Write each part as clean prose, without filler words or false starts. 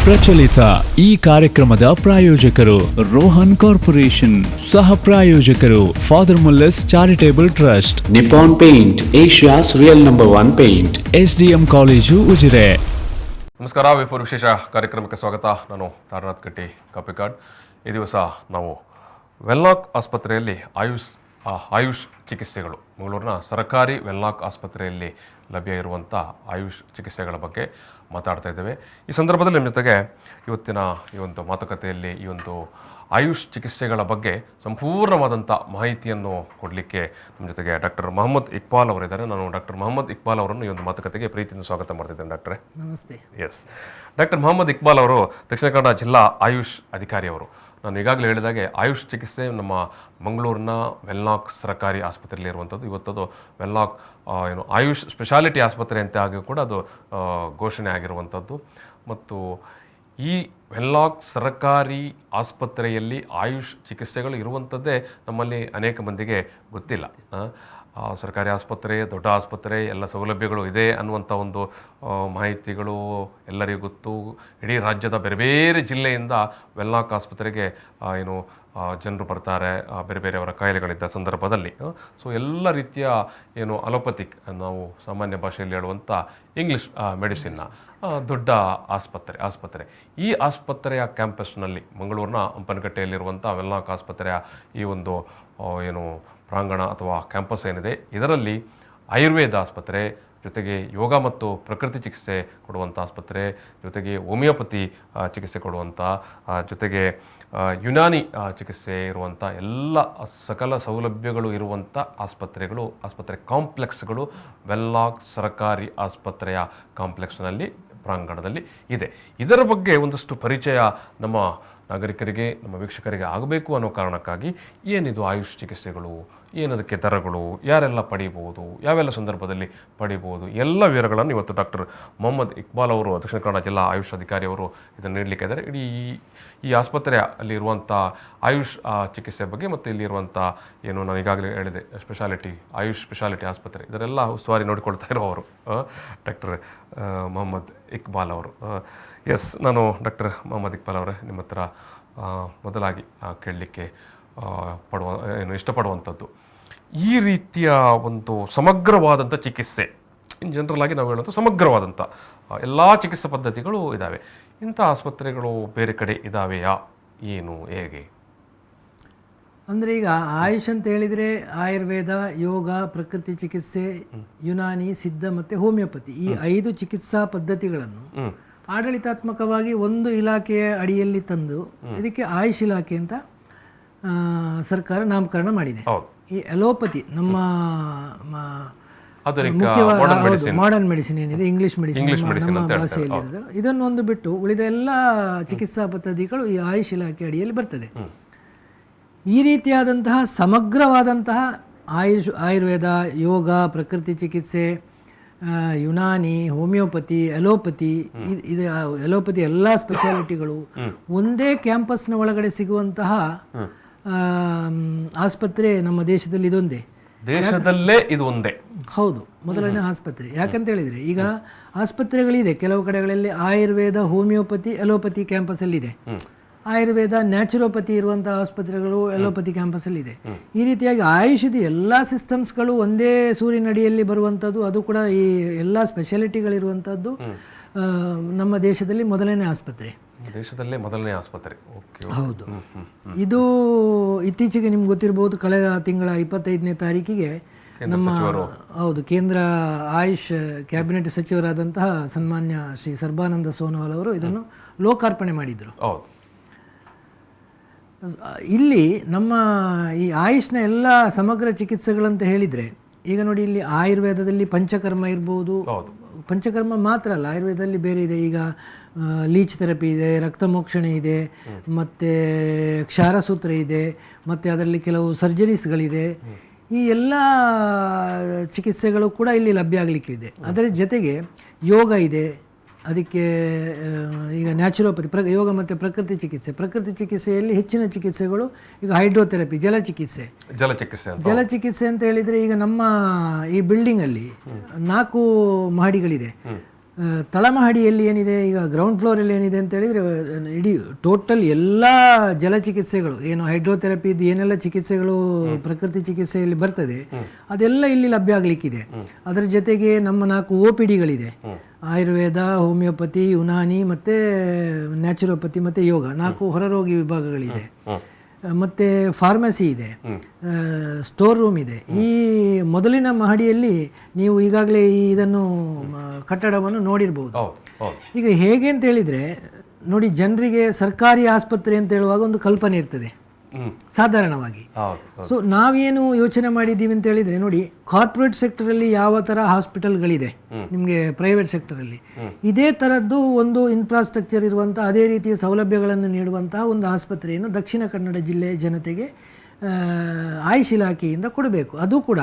ಪ್ರಚಲಿತ ಈ ಕಾರ್ಯಕ್ರಮದ ಪ್ರಾಯೋಜಕರು ರೋಹನ್ ಕಾರ್ಪೊರೇಷನ್, ಸಹ ಪ್ರಾಯೋಜಕರು father Muller's charitable trust, Nippon paint, Asia's real number 1 paint, SDM college Ujire. ನಮಸ್ಕಾರ. ವಿಪೂರ್ ವಿಶೇಷ ಕಾರ್ಯಕ್ರಮಕ್ಕೆ ಸ್ವಾಗತ. ನಾನು ತಾರನಾಥ್ ಕಟ್ಟಿ ಕಾಪಿಕಾಡ್. ಈ ದಿವಸ ನಾವು ವೆನ್ಲಾಕ್ ಆಸ್ಪತ್ರೆಯಲ್ಲಿ ಆಯುಷ್ ಚಿಕಿತ್ಸೆಗಳು, ಮಂಗಳೂರಿನ ಸರ್ಕಾರಿ ವೆನ್ಲಾಕ್ ಆಸ್ಪತ್ರೆಯಲ್ಲಿ ಲಭ್ಯ ಇರುವಂಥ ಆಯುಷ್ ಚಿಕಿತ್ಸೆಗಳ ಬಗ್ಗೆ ಮಾತಾಡ್ತಾ ಇದ್ದೇವೆ. ಈ ಸಂದರ್ಭದಲ್ಲಿ ನಿಮ್ಮ ಜೊತೆಗೆ ಇವತ್ತಿನ ಈ ಒಂದು ಮಾತುಕತೆಯಲ್ಲಿ ಈ ಒಂದು ಆಯುಷ್ ಚಿಕಿತ್ಸೆಗಳ ಬಗ್ಗೆ ಸಂಪೂರ್ಣವಾದಂಥ ಮಾಹಿತಿಯನ್ನು ಕೊಡಲಿಕ್ಕೆ ನಮ್ಮ ಜೊತೆಗೆ ಡಾಕ್ಟರ್ ಮೊಹಮ್ಮದ್ ಇಕ್ಬಾಲ್ ಅವರಿದ್ದಾರೆ. ನಾನು ಡಾಕ್ಟರ್ ಮೊಹಮ್ಮದ್ ಇಕ್ಬಾಲ್ ಅವರನ್ನು ಈ ಒಂದು ಮಾತುಕತೆಗೆ ಪ್ರೀತಿಯಿಂದ ಸ್ವಾಗತ ಮಾಡ್ತಿದ್ದೇನೆ. ಡಾಕ್ಟ್ರೇ ನಮಸ್ತೆ. ಎಸ್, ಡಾಕ್ಟರ್ ಮೊಹಮ್ಮದ್ ಇಕ್ಬಾಲ್ ಅವರು ದಕ್ಷಿಣ ಕನ್ನಡ ಜಿಲ್ಲಾ ಆಯುಷ್ ಅಧಿಕಾರಿಯವರು. ನಾನು ಈಗಾಗಲೇ ಹೇಳಿದಾಗೆ ಆಯುಷ್ ಚಿಕಿತ್ಸೆ ನಮ್ಮ ಮಂಗಳೂರಿನ ವೆನ್ಲಾಕ್ ಸರ್ಕಾರಿ ಆಸ್ಪತ್ರೆಯಲ್ಲಿ ಇರುವಂಥದ್ದು. ಇವತ್ತದು ವೆನ್ಲಾಕ್ ಆಯುಷ್ ಸ್ಪೆಷಾಲಿಟಿ ಆಸ್ಪತ್ರೆ ಅಂತ ಆಗಿ ಕೂಡ ಅದು ಘೋಷಣೆ ಆಗಿರುವಂಥದ್ದು. ಮತ್ತು ಈ ವೆನ್ಲಾಕ್ ಸರ್ಕಾರಿ ಆಸ್ಪತ್ರೆಯಲ್ಲಿ ಆಯುಷ್ ಚಿಕಿತ್ಸೆಗಳು ಇರುವಂಥದ್ದೇ ನಮ್ಮಲ್ಲಿ ಅನೇಕ ಮಂದಿಗೆ ಗೊತ್ತಿಲ್ಲ. ಸರ್ಕಾರಿ ಆಸ್ಪತ್ರೆ, ದೊಡ್ಡ ಆಸ್ಪತ್ರೆ, ಎಲ್ಲ ಸೌಲಭ್ಯಗಳು ಇದೆ ಅನ್ನುವಂಥ ಒಂದು ಮಾಹಿತಿಗಳು ಎಲ್ಲರಿಗೂ ಗೊತ್ತು. ಇಡೀ ರಾಜ್ಯದ ಬೇರೆ ಬೇರೆ ಜಿಲ್ಲೆಯಿಂದ ವೆನ್ಲಾಕ್ ಆಸ್ಪತ್ರೆಗೆ ಜನರು ಬರ್ತಾರೆ ಬೇರೆ ಬೇರೆಯವರ ಕಾಯಿಲೆಗಳಿದ್ದ ಸಂದರ್ಭದಲ್ಲಿ. ಸೊ ಎಲ್ಲ ರೀತಿಯ ಅಲೋಪತಿಕ್, ನಾವು ಸಾಮಾನ್ಯ ಭಾಷೆಯಲ್ಲಿ ಹೇಳುವಂಥ ಇಂಗ್ಲೀಷ್ ಮೆಡಿಸಿನ್ನ ದೊಡ್ಡ ಆಸ್ಪತ್ರೆ. ಈ ಆಸ್ಪತ್ರೆಯ ಕ್ಯಾಂಪಸ್ನಲ್ಲಿ, ಮಂಗಳೂರಿನ ಹಂಪನಕಟ್ಟೆಯಲ್ಲಿರುವಂಥ ವೆನ್ಲಾಕ್ ಆಸ್ಪತ್ರೆಯ ಈ ಒಂದು ಪ್ರಾಂಗಣ ಅಥವಾ ಕ್ಯಾಂಪಸ್ ಏನಿದೆ, ಇದರಲ್ಲಿ ಆಯುರ್ವೇದ ಆಸ್ಪತ್ರೆ ಜೊತೆಗೆ ಯೋಗ ಮತ್ತು ಪ್ರಕೃತಿ ಚಿಕಿತ್ಸೆ ಕೊಡುವಂಥ ಆಸ್ಪತ್ರೆ, ಜೊತೆಗೆ ಹೋಮಿಯೋಪತಿ ಚಿಕಿತ್ಸೆ ಕೊಡುವಂಥ, ಜೊತೆಗೆ ಯುನಾನಿ ಚಿಕಿತ್ಸೆ ಇರುವಂಥ ಎಲ್ಲ ಸಕಲ ಸೌಲಭ್ಯಗಳು ಇರುವಂಥ ಆಸ್ಪತ್ರೆ ಕಾಂಪ್ಲೆಕ್ಸ್ಗಳು ವೆನ್ಲಾಕ್ ಸರ್ಕಾರಿ ಆಸ್ಪತ್ರೆಯ ಕಾಂಪ್ಲೆಕ್ಸ್ನಲ್ಲಿ, ಪ್ರಾಂಗಣದಲ್ಲಿ ಇದೆ. ಇದರ ಬಗ್ಗೆ ಒಂದಷ್ಟು ಪರಿಚಯ ನಮ್ಮ ನಾಗರಿಕರಿಗೆ, ನಮ್ಮ ವೀಕ್ಷಕರಿಗೆ ಆಗಬೇಕು ಅನ್ನೋ ಕಾರಣಕ್ಕಾಗಿ ಏನಿದು ಆಯುಷ್ ಚಿಕಿತ್ಸೆಗಳು, ಏನದಕ್ಕೆ ದರಗಳು, ಯಾರೆಲ್ಲ ಪಡೀಬೋದು, ಯಾವೆಲ್ಲ ಸಂದರ್ಭದಲ್ಲಿ ಪಡೀಬೋದು, ಎಲ್ಲ ವಿವರಗಳನ್ನು ಇವತ್ತು ಡಾಕ್ಟರ್ ಮೊಹಮ್ಮದ್ ಇಕ್ಬಾಲ್ ಅವರು, ದಕ್ಷಿಣ ಕನ್ನಡ ಜಿಲ್ಲಾ ಆಯುಷ್ ಅಧಿಕಾರಿಯವರು ಇದನ್ನು ನೀಡಲಿಕ್ಕೆ ಇದ್ದಾರೆ. ಇಡೀ ಈ ಆಸ್ಪತ್ರೆಯ ಅಲ್ಲಿರುವಂಥ ಆಯುಷ್ ಚಿಕಿತ್ಸೆ ಬಗ್ಗೆ ಮತ್ತು ಇಲ್ಲಿರುವಂಥ ನಾನು ಈಗಾಗಲೇ ಹೇಳಿದೆ ಆಯುಷ್ ಸ್ಪೆಷಾಲಿಟಿ ಆಸ್ಪತ್ರೆ, ಇದರೆಲ್ಲ ಉಸ್ತುವಾರಿ ನೋಡಿಕೊಳ್ತಾ ಇರುವವರು ಡಾಕ್ಟರ್ ಮೊಹಮ್ಮದ್ ಇಕ್ಬಾಲ್ ಅವರು. ಎಸ್, ನಾನು ಡಾಕ್ಟರ್ ಮೊಹಮ್ಮದ್ ಇಕ್ಬಾಲ್ ಅವರೇ, ನಿಮ್ಮ ಹತ್ರ ಮೊದಲಾಗಿ ಕೇಳಲಿಕ್ಕೆ ಇಷ್ಟಪಡುವಂಥದ್ದು, ಈ ರೀತಿಯ ಒಂದು ಸಮಗ್ರವಾದಂಥ ಚಿಕಿತ್ಸೆ, ಇನ್ ಜನರಲ್ ಆಗಿ ನಾವು ಹೇಳೋದು ಸಮಗ್ರವಾದಂಥ ಎಲ್ಲ ಚಿಕಿತ್ಸಾ ಪದ್ಧತಿಗಳು ಇದ್ದಾವೆ, ಇಂಥ ಆಸ್ಪತ್ರೆಗಳು ಬೇರೆ ಕಡೆ ಇದ್ದಾವೆಯಾ, ಏನು, ಹೇಗೆ? ಅಂದರೆ ಈಗ ಆಯುಷ್ ಅಂತ ಹೇಳಿದರೆ ಆಯುರ್ವೇದ, ಯೋಗ, ಪ್ರಕೃತಿ ಚಿಕಿತ್ಸೆ, ಯುನಾನಿ, ಸಿದ್ಧ ಮತ್ತು ಹೋಮಿಯೋಪತಿ, ಈ 5 ಚಿಕಿತ್ಸಾ ಪದ್ಧತಿಗಳನ್ನು ಆಡಳಿತಾತ್ಮಕವಾಗಿ ಒಂದು ಇಲಾಖೆಯ ಅಡಿಯಲ್ಲಿ ತಂದು ಇದಕ್ಕೆ ಆಯುಷ್ ಇಲಾಖೆ ಅಂತ ಸರ್ಕಾರ ನಾಮಕರಣ ಮಾಡಿದೆ. ಈ ಅಲೋಪತಿ ನಮ್ಮ ಮಾಡರ್ನ್ ಮೆಡಿಸಿನ್ ಏನಿದೆ, ಇಂಗ್ಲಿಷ್ ಮೆಡಿಸಿನ್ ನಮ್ಮ ಭಾಷೆಯಲ್ಲಿ, ಇದನ್ನು ಒಂದು ಬಿಟ್ಟು ಉಳಿದ ಎಲ್ಲ ಚಿಕಿತ್ಸಾ ಪದ್ಧತಿಗಳು ಈ ಆಯುಷ್ ಇಲಾಖೆ ಅಡಿಯಲ್ಲಿ ಬರ್ತದೆ. ಈ ರೀತಿಯಾದಂತಹ ಸಮಗ್ರವಾದಂತಹ ಆಯುರ್ವೇದ, ಯೋಗ, ಪ್ರಕೃತಿ ಚಿಕಿತ್ಸೆ, ಯುನಾನಿ, ಹೋಮಿಯೋಪತಿ, ಅಲೋಪತಿ, ಇದು ಅಲೋಪತಿ ಎಲ್ಲ ಸ್ಪೆಷಾಲಿಟಿಗಳು ಒಂದೇ ಕ್ಯಾಂಪಸ್ನ ಒಳಗಡೆ ಸಿಗುವಂತಹ ಆಸ್ಪತ್ರೆ ನಮ್ಮ ದೇಶದಲ್ಲಿ ದೇಶದಲ್ಲೇ ಇದು ಒಂದೇ. ಹೌದು, ಮೊದಲನೇ ಆಸ್ಪತ್ರೆ. ಯಾಕಂತ ಹೇಳಿದರೆ ಈಗ ಆಸ್ಪತ್ರೆಗಳಿದೆ ಕೆಲವು ಕಡೆಗಳಲ್ಲಿ, ಆಯುರ್ವೇದ, ಹೋಮಿಯೋಪತಿ, ಅಲೋಪತಿ ಕ್ಯಾಂಪಸ್ಸಲ್ಲಿದೆ. ಆಯುರ್ವೇದ, ನ್ಯಾಚುರೋಪತಿ ಇರುವಂಥ ಆಸ್ಪತ್ರೆಗಳು ಅಲೋಪತಿ ಕ್ಯಾಂಪಸ್ಸಲ್ಲಿದೆ. ಈ ರೀತಿಯಾಗಿ ಆಯುಷದ ಎಲ್ಲ ಸಿಸ್ಟಮ್ಸ್ಗಳು ಒಂದೇ ಸೂರಿನಡಿಯಲ್ಲಿ ಬರುವಂಥದ್ದು, ಅದು ಕೂಡ ಈ ಎಲ್ಲ ಸ್ಪೆಷಾಲಿಟಿಗಳಿರುವಂಥದ್ದು ನಮ್ಮ ದೇಶದಲ್ಲಿ ಮೊದಲನೇ ಆಸ್ಪತ್ರೆ. ಹೌದು. ಇದು ಇತ್ತೀಚೆಗೆ ನಿಮ್ಗೆ ಗೊತ್ತಿರ್ಬೋದು, ಕಳೆದ ತಿಂಗಳ 25ನೇ ತಾರೀಕಿಗೆ ನಮ್ಮ ಕೇಂದ್ರ ಆಯುಷ್ ಕ್ಯಾಬಿನೆಟ್ ಸಚಿವರಾದಂತಹ ಸನ್ಮಾನ್ಯ ಶ್ರೀ ಸರ್ಬಾನಂದ ಸೋನೋವಾಲ್ ಅವರು ಇದನ್ನು ಲೋಕಾರ್ಪಣೆ ಮಾಡಿದರು. ಇಲ್ಲಿ ನಮ್ಮ ಈ ಆಯುಷ್ನ ಎಲ್ಲ ಸಮಗ್ರ ಚಿಕಿತ್ಸೆಗಳಂತ ಹೇಳಿದರೆ, ಈಗ ನೋಡಿ, ಇಲ್ಲಿ ಆಯುರ್ವೇದದಲ್ಲಿ ಪಂಚಕರ್ಮ ಇರ್ಬೋದು. ಪಂಚಕರ್ಮ ಮಾತ್ರ ಅಲ್ಲ, ಆಯುರ್ವೇದದಲ್ಲಿ ಬೇರೆ ಇದೆ. ಈಗ ಲೀಚ್ ಥೆರಪಿ ಇದೆ, ರಕ್ತಮೋಕ್ಷಣೆ ಇದೆ, ಮತ್ತು ಕ್ಷಾರಸೂತ್ರ ಇದೆ, ಮತ್ತು ಅದರಲ್ಲಿ ಕೆಲವು ಸರ್ಜರೀಸ್ಗಳಿದೆ. ಈ ಎಲ್ಲ ಚಿಕಿತ್ಸೆಗಳು ಕೂಡ ಇಲ್ಲಿ ಲಭ್ಯ ಆಗಲಿಕ್ಕಿದೆ. ಅದರ ಜೊತೆಗೆ ಯೋಗ ಇದೆ, ಅದಕ್ಕೆ ಈಗ ನ್ಯಾಚುರೋಪತಿ, ಯೋಗ ಮತ್ತು ಪ್ರಕೃತಿ ಚಿಕಿತ್ಸೆಯಲ್ಲಿ ಹೆಚ್ಚಿನ ಚಿಕಿತ್ಸೆಗಳು ಈಗ ಹೈಡ್ರೋಥೆರಪಿ, ಜಲಚಿಕಿತ್ಸೆ ಅಂತ ಹೇಳಿದರೆ, ಈಗ ನಮ್ಮ ಈ ಬಿಲ್ಡಿಂಗಲ್ಲಿ 4 ಮಹಡಿಗಳಿದೆ. ತಳಮಹಡಿಯಲ್ಲಿ ಏನಿದೆ, ಈಗ ಗ್ರೌಂಡ್ ಫ್ಲೋರಲ್ಲಿ ಏನಿದೆ ಅಂತ ಹೇಳಿದರೆ ಇಡೀ ಟೋಟಲ್ ಎಲ್ಲ ಜಲಚಿಕಿತ್ಸೆಗಳು ಏನು ಹೈಡ್ರೋಥೆರಪಿದು ಏನೆಲ್ಲ ಚಿಕಿತ್ಸೆಗಳು ಪ್ರಕೃತಿ ಚಿಕಿತ್ಸೆಯಲ್ಲಿ ಬರ್ತದೆ ಅದೆಲ್ಲ ಇಲ್ಲಿ ಲಭ್ಯ ಆಗಲಿಕ್ಕಿದೆ. ಅದರ ಜೊತೆಗೆ ನಮ್ಮ 4 OPDಗಳಿದೆ, ಆಯುರ್ವೇದ, ಹೋಮಿಯೋಪತಿ, ಯುನಾನಿ ಮತ್ತು ನ್ಯಾಚುರೋಪತಿ ಮತ್ತು ಯೋಗ, 4 ಹೊರರೋಗಿ ವಿಭಾಗಗಳಿದೆ. ಮತ್ತು ಫಾರ್ಮಸಿ ಇದೆ, ಸ್ಟೋರ್ ರೂಮ್ ಇದೆ. ಈ ಮೊದಲಿನ ಮಹಡಿಯಲ್ಲಿ ನೀವು ಈಗಾಗಲೇ ಇದನ್ನು ಕಟ್ಟಡವನ್ನು ನೋಡಿರ್ಬೋದು. ಈಗ ಹೇಗೆ ಅಂತ ಹೇಳಿದರೆ ನೋಡಿ, ಜನರಿಗೆ ಸರ್ಕಾರಿ ಆಸ್ಪತ್ರೆ ಅಂತ ಹೇಳುವಾಗ ಒಂದು ಕಲ್ಪನೆ ಇರ್ತದೆ ಸಾಧಾರಣವಾಗಿ. ಸೊ ನಾವೇನು ಯೋಚನೆ ಮಾಡಿದ್ದೀವಿ ಅಂತ ಹೇಳಿದರೆ ನೋಡಿ, ಕಾರ್ಪೊರೇಟ್ ಸೆಕ್ಟರಲ್ಲಿ ಯಾವ ಥರ ಹಾಸ್ಪಿಟಲ್ಗಳಿದೆ ನಿಮಗೆ ಪ್ರೈವೇಟ್ ಸೆಕ್ಟರಲ್ಲಿ, ಇದೇ ಥರದ್ದು ಒಂದು ಇನ್ಫ್ರಾಸ್ಟ್ರಕ್ಚರ್ ಇರುವಂಥ ಅದೇ ರೀತಿಯ ಸೌಲಭ್ಯಗಳನ್ನು ನೀಡುವಂತಹ ಒಂದು ಆಸ್ಪತ್ರೆಯನ್ನು ದಕ್ಷಿಣ ಕನ್ನಡ ಜಿಲ್ಲೆಯ ಜನತೆಗೆ ಆಯುಷ್ ಇಲಾಖೆಯಿಂದ ಕೊಡಬೇಕು. ಅದು ಕೂಡ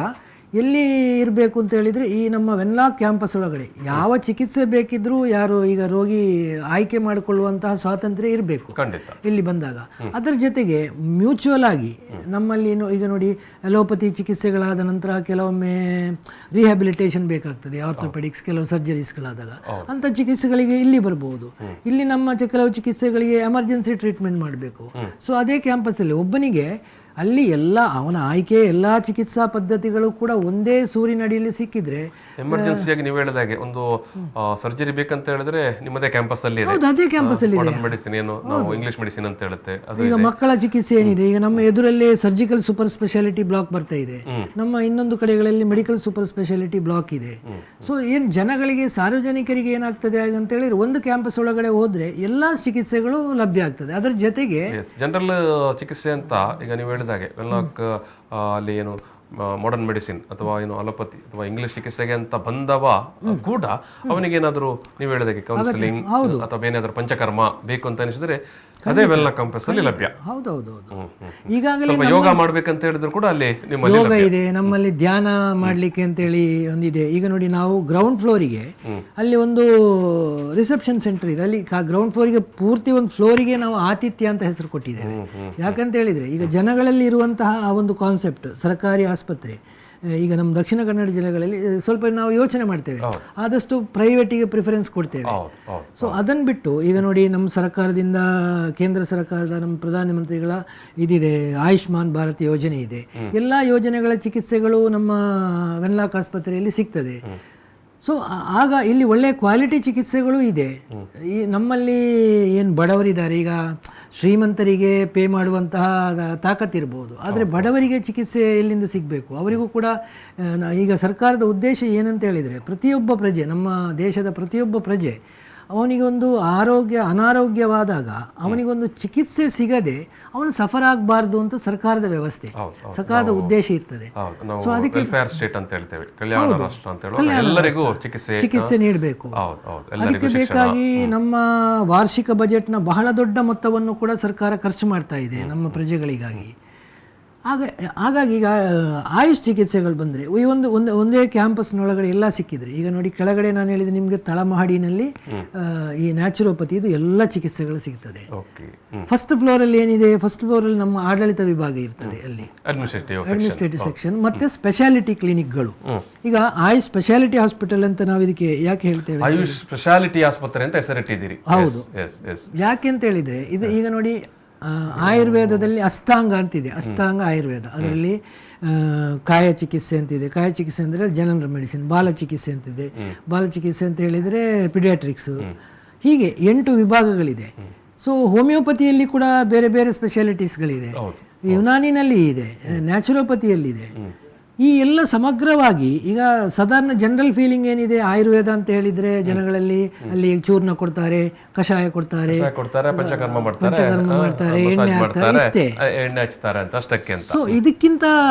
ಎಲ್ಲಿ ಇರಬೇಕು ಅಂತ ಹೇಳಿದರೆ ಈ ನಮ್ಮ ವೆನ್ಲಾಕ್ ಕ್ಯಾಂಪಸ್ ಒಳಗಡೆ ಯಾವ ಚಿಕಿತ್ಸೆ ಬೇಕಿದ್ರೂ ಯಾರು ಈಗ ರೋಗಿ ಆಯ್ಕೆ ಮಾಡಿಕೊಳ್ಳುವಂತಹ ಸ್ವಾತಂತ್ರ್ಯ ಇರಬೇಕು ಇಲ್ಲಿ ಬಂದಾಗ. ಅದರ ಜೊತೆಗೆ ಮ್ಯೂಚುವಲ್ ಆಗಿ ನಮ್ಮಲ್ಲಿ ಈಗ ನೋಡಿ, ಅಲೋಪತಿ ಚಿಕಿತ್ಸೆಗಳಾದ ನಂತರ ಕೆಲವೊಮ್ಮೆ ರಿಹ್ಯಾಬಿಲಿಟೇಷನ್ ಬೇಕಾಗ್ತದೆ, ಆರ್ಥೋಪೆಡಿಕ್ಸ್ ಕೆಲವು ಸರ್ಜರೀಸ್ಗಳಾದಾಗ ಅಂಥ ಚಿಕಿತ್ಸೆಗಳಿಗೆ ಇಲ್ಲಿ ಬರ್ಬೋದು. ಇಲ್ಲಿ ನಮ್ಮ ಕೆಲವು ಚಿಕಿತ್ಸೆಗಳಿಗೆ ಎಮರ್ಜೆನ್ಸಿ ಟ್ರೀಟ್ಮೆಂಟ್ ಮಾಡಬೇಕು. ಸೊ ಅದೇ ಕ್ಯಾಂಪಸ್ಸಲ್ಲಿ ಒಬ್ಬನಿಗೆ ಅಲ್ಲಿ ಎಲ್ಲ ಅವನ ಆಯ್ಕೆ ಎಲ್ಲ ಚಿಕಿತ್ಸಾ ಪದ್ಧತಿಗಳು ಕೂಡ ಒಂದೇ ಸೂರಿನಡಿಯಲ್ಲಿ ಸಿಕ್ಕಿದ್ರೆ, ಎಮರ್ಜೆನ್ಸಿಯಾಗಿ ನೀವು ಹೇಳಿದಾಗೆ ಒಂದು ಸರ್ಜರಿ ಬೇಕಂತ ಹೇಳಿದ್ರೆ ನಿಮ್ಮದೇ ಕ್ಯಾಂಪಸ್ ಅಲ್ಲಿ ಇದೆ, ಅದೇ ಕ್ಯಾಂಪಸ್ ಅಲ್ಲಿ ಇದೆ. ಮೆಡಿಸಿನ್ ಏನು ನಾವು ಇಂಗ್ಲಿಷ್ ಮೆಡಿಸಿನ್ ಅಂತ ಹೇಳುತ್ತೆ, ಈಗ ಮಕ್ಕಳ ಚಿಕಿತ್ಸೆ ಏನಿದೆ, ಈಗ ನಮ್ಮ ಎದುರಲ್ಲೇ ಸರ್ಜಿಕಲ್ ಸೂಪರ್ ಸ್ಪೆಷಾಲಿಟಿ ಬ್ಲಾಕ್ ಬರ್ತಾ ಇದೆ, ನಮ್ಮ ಇನ್ನೊಂದು ಕಡೆಗಳಲ್ಲಿ ಮೆಡಿಕಲ್ ಸೂಪರ್ ಸ್ಪೆಷಾಲಿಟಿ ಬ್ಲಾಕ್ ಇದೆ. ಸೊ ಏನು ಜನಗಳಿಗೆ ಸಾರ್ವಜನಿಕರಿಗೆ ಏನಾಗ್ತದೆ ಅಂತ ಹೇಳಿದ್ರೆ ಒಂದು ಕ್ಯಾಂಪಸ್ ಒಳಗಡೆ ಹೋದ್ರೆ ಎಲ್ಲಾ ಚಿಕಿತ್ಸೆಗಳು ಲಭ್ಯ ಆಗ್ತದೆ. ಅದರ ಜೊತೆಗೆ ಜನರಲ್ ಚಿಕಿತ್ಸೆ ಅಂತ ಈಗ ನೀವು ಹೇಳಿದಾಗೆ ವೆನ್ಲಾಕ್ ಅಲ್ಲಿ ಏನು ಮಾಡರ್ನ್ ಮೆಡಿಸಿನ್ ಅಥವಾ ಏನು ಅಲೋಪತಿ ಅಥವಾ ಇಂಗ್ಲಿಷ್ ಚಿಕಿತ್ಸೆಗೆ ಅಂತ ಬಂದವ ಕೂಡ ಅವನಿಗೇನಾದರೂ ನೀವು ಹೇಳಿದಾಗೆ ಕೌನ್ಸಿಲಿಂಗ್ ಅಥವಾ ಏನಾದರೂ ಪಂಚಕರ್ಮ ಬೇಕು ಅಂತ ಅನಿಸಿದ್ರೆ ಅದೇ ವೆನ್ಲಾಕ್ ಕ್ಯಾಂಪಸ್ ಅಲ್ಲಿ ಲಭ್ಯ. ಹೌದೌದು, ಈಗಾಗಲೇ ಯೋಗ ಮಾಡ್ಬೇಕಂತ ಹೇಳಿದ್ರು ಕೂಡ ಅಲ್ಲಿ ಯೋಗ ಇದೆ, ನಮ್ಮಲ್ಲಿ ಧ್ಯಾನ ಮಾಡ್ಲಿಕ್ಕೆ ಅಂತೇಳಿ ಒಂದಿದೆ. ಈಗ ನೋಡಿ, ನಾವು ಗ್ರೌಂಡ್ ಫ್ಲೋರಿಗೆ ಅಲ್ಲಿ ಒಂದು ರಿಸೆಪ್ಷನ್ ಸೆಂಟರ್ ಇದೆ, ಅಲ್ಲಿ ಗ್ರೌಂಡ್ ಫ್ಲೋರಿಗೆ ಪೂರ್ತಿ ಒಂದು ಫ್ಲೋರಿಗೆ ನಾವು ಆತಿಥ್ಯ ಅಂತ ಹೆಸರು ಕೊಟ್ಟಿದ್ದೇವೆ. ಯಾಕಂತ ಹೇಳಿದ್ರೆ ಈಗ ಜನಗಳಲ್ಲಿ ಇರುವಂತಹ ಆ ಒಂದು ಕಾನ್ಸೆಪ್ಟ್ ಸರ್ಕಾರಿ ಆಸ್ಪತ್ರೆ ಈಗ ನಮ್ಮ ದಕ್ಷಿಣ ಕನ್ನಡ ಜಿಲ್ಲೆಗಳಲ್ಲಿ ಸ್ವಲ್ಪ ನಾವು ಯೋಚನೆ ಮಾಡ್ತೇವೆ, ಆದಷ್ಟು ಪ್ರೈವೇಟಿಗೆ ಪ್ರಿಫರೆನ್ಸ್ ಕೊಡ್ತೇವೆ. ಸೊ ಅದನ್ನು ಬಿಟ್ಟು ಈಗ ನೋಡಿ, ನಮ್ಮ ಸರ್ಕಾರದಿಂದ ಕೇಂದ್ರ ಸರ್ಕಾರದ ನಮ್ಮ ಪ್ರಧಾನಮಂತ್ರಿಗಳ ಇದಿದೆ, ಆಯುಷ್ಮಾನ್ ಭಾರತ್ ಯೋಜನೆ ಇದೆ. ಎಲ್ಲ ಯೋಜನೆಗಳ ಚಿಕಿತ್ಸೆಗಳು ನಮ್ಮ ವೆನ್ಲಾಕ್ ಆಸ್ಪತ್ರೆಯಲ್ಲಿ ಸಿಗ್ತದೆ. ಸೊ ಆಗ ಇಲ್ಲಿ ಒಳ್ಳೆಯ ಕ್ವಾಲಿಟಿ ಚಿಕಿತ್ಸೆಗಳು ಇದೆ. ಈ ನಮ್ಮಲ್ಲಿ ಏನು ಬಡವರಿದ್ದಾರೆ, ಈಗ ಶ್ರೀಮಂತರಿಗೆ ಪೇ ಮಾಡುವಂತಹ ತಾಕತ್ತಿರ್ಬೋದು, ಆದರೆ ಬಡವರಿಗೆ ಚಿಕಿತ್ಸೆ ಎಲ್ಲಿಂದ ಸಿಗಬೇಕು, ಅವರಿಗೂ ಕೂಡ ಈಗ ಸರ್ಕಾರದ ಉದ್ದೇಶ ಏನಂತ ಹೇಳಿದರೆ ಪ್ರತಿಯೊಬ್ಬ ಪ್ರಜೆ, ನಮ್ಮ ದೇಶದ ಪ್ರತಿಯೊಬ್ಬ ಪ್ರಜೆ ಅವನಿಗೊಂದು ಅನಾರೋಗ್ಯವಾದಾಗ ಅವನಿಗೊಂದು ಚಿಕಿತ್ಸೆ ಸಿಗದೆ ಅವನು ಸಫರ್ ಆಗಬಾರ್ದು ಅಂತ ಸರ್ಕಾರದ ವ್ಯವಸ್ಥೆ, ಸರ್ಕಾರದ ಉದ್ದೇಶ ಇರ್ತದೆ. ಸೊ ಅದಕ್ಕೆ ಚಿಕಿತ್ಸೆ ನೀಡಬೇಕು. ಅದಕ್ಕೆ ಬೇಕಾಗಿ ನಮ್ಮ ವಾರ್ಷಿಕ ಬಜೆಟ್ನ ಬಹಳ ದೊಡ್ಡ ಮೊತ್ತವನ್ನು ಕೂಡ ಸರ್ಕಾರ ಖರ್ಚು ಮಾಡ್ತಾ ಇದೆ ನಮ್ಮ ಪ್ರಜೆಗಳಿಗಾಗಿ. ಹಾಗಾಗಿ ಈಗ ಆಯುಷ್ ಚಿಕಿತ್ಸೆಗಳು ಬಂದರೆ ಈ ಒಂದೇ ಕ್ಯಾಂಪಸ್ನೊಳಗಡೆ ಎಲ್ಲ ಸಿಕ್ಕಿದ್ರೆ, ಈಗ ನೋಡಿ ಕೆಳಗಡೆ ನಾನು ಹೇಳಿದೆ ನಿಮಗೆ ತಳಮಹಡಿನಲ್ಲಿ ಈ ನ್ಯಾಚುರೋಪತಿ ಇದು ಎಲ್ಲ ಚಿಕಿತ್ಸೆಗಳು ಸಿಗ್ತದೆ. ಫಸ್ಟ್ ಫ್ಲೋರಲ್ಲಿ ಏನಿದೆ, ಫಸ್ಟ್ ಫ್ಲೋರಲ್ಲಿ ನಮ್ಮ ಆಡಳಿತ ವಿಭಾಗ ಇರ್ತದೆ, ಅಲ್ಲಿ ಅಡ್ಮಿನಿಸ್ಟ್ರೇಟಿವ್ ಸೆಕ್ಷನ್ ಮತ್ತೆ ಸ್ಪೆಷಾಲಿಟಿ ಕ್ಲಿನಿಕ್ಗಳು. ಈಗ ಆಯುಷ್ ಸ್ಪೆಷಾಲಿಟಿ ಹಾಸ್ಪಿಟಲ್ ಅಂತ ನಾವು ಇದಕ್ಕೆ ಯಾಕೆ ಹೇಳ್ತೇವೆ, ಆಯುಷ್ ಸ್ಪೆಷಾಲಿಟಿ ಆಸ್ಪತ್ರೆ ಅಂತ ಹೆಸರಿಟ್ಟಿದ್ದೀರಿ. ಹೌದು, ಯಾಕೆ ಅಂತ ಹೇಳಿದ್ರೆ ಇದು ಈಗ ನೋಡಿ, ಆಯುರ್ವೇದದಲ್ಲಿ ಅಷ್ಟಾಂಗ ಅಂತಿದೆ, ಅಷ್ಟಾಂಗ ಆಯುರ್ವೇದ, ಅದರಲ್ಲಿ ಕಾಯ ಚಿಕಿತ್ಸೆ ಅಂತಿದೆ. ಕಾಯ ಚಿಕಿತ್ಸೆ ಅಂದರೆ ಜನರಲ್ ಮೆಡಿಸಿನ್, ಬಾಲ ಚಿಕಿತ್ಸೆ ಅಂತಿದೆ, ಬಾಲ ಚಿಕಿತ್ಸೆ ಅಂತ ಹೇಳಿದರೆ ಪಿಡಿಯಾಟ್ರಿಕ್ಸ್, ಹೀಗೆ 8 ವಿಭಾಗಗಳಿದೆ. ಸೊ ಹೋಮಿಯೋಪತಿಯಲ್ಲಿ ಕೂಡ ಬೇರೆ ಬೇರೆ ಸ್ಪೆಷಾಲಿಟೀಸ್ಗಳಿದೆ, ಯುನಾನಿನಲ್ಲಿ ಇದೆ, ನ್ಯಾಚುರೋಪತಿಯಲ್ಲಿದೆ. ಈ ಎಲ್ಲ ಸಮಗ್ರವಾಗಿ ಈಗ ಸಾಧಾರಣ ಜನರಲ್ ಫೀಲಿಂಗ್ ಏನಿದೆ, ಆಯುರ್ವೇದ ಅಂತ ಹೇಳಿದ್ರೆ ಜನಗಳಲ್ಲಿ ಅಲ್ಲಿ ಚೂರ್ಣ ಕೊಡ್ತಾರೆ, ಕಷಾಯ ಕೊಡ್ತಾರೆ, ಪಂಚಕರ್ಮ ಮಾಡ್ತಾರೆ, ಎಣ್ಣೆ ಹಾಕ್ತಾರೆ, ಇಷ್ಟೇ. ಸೊ ಇದಕ್ಕಿಂತ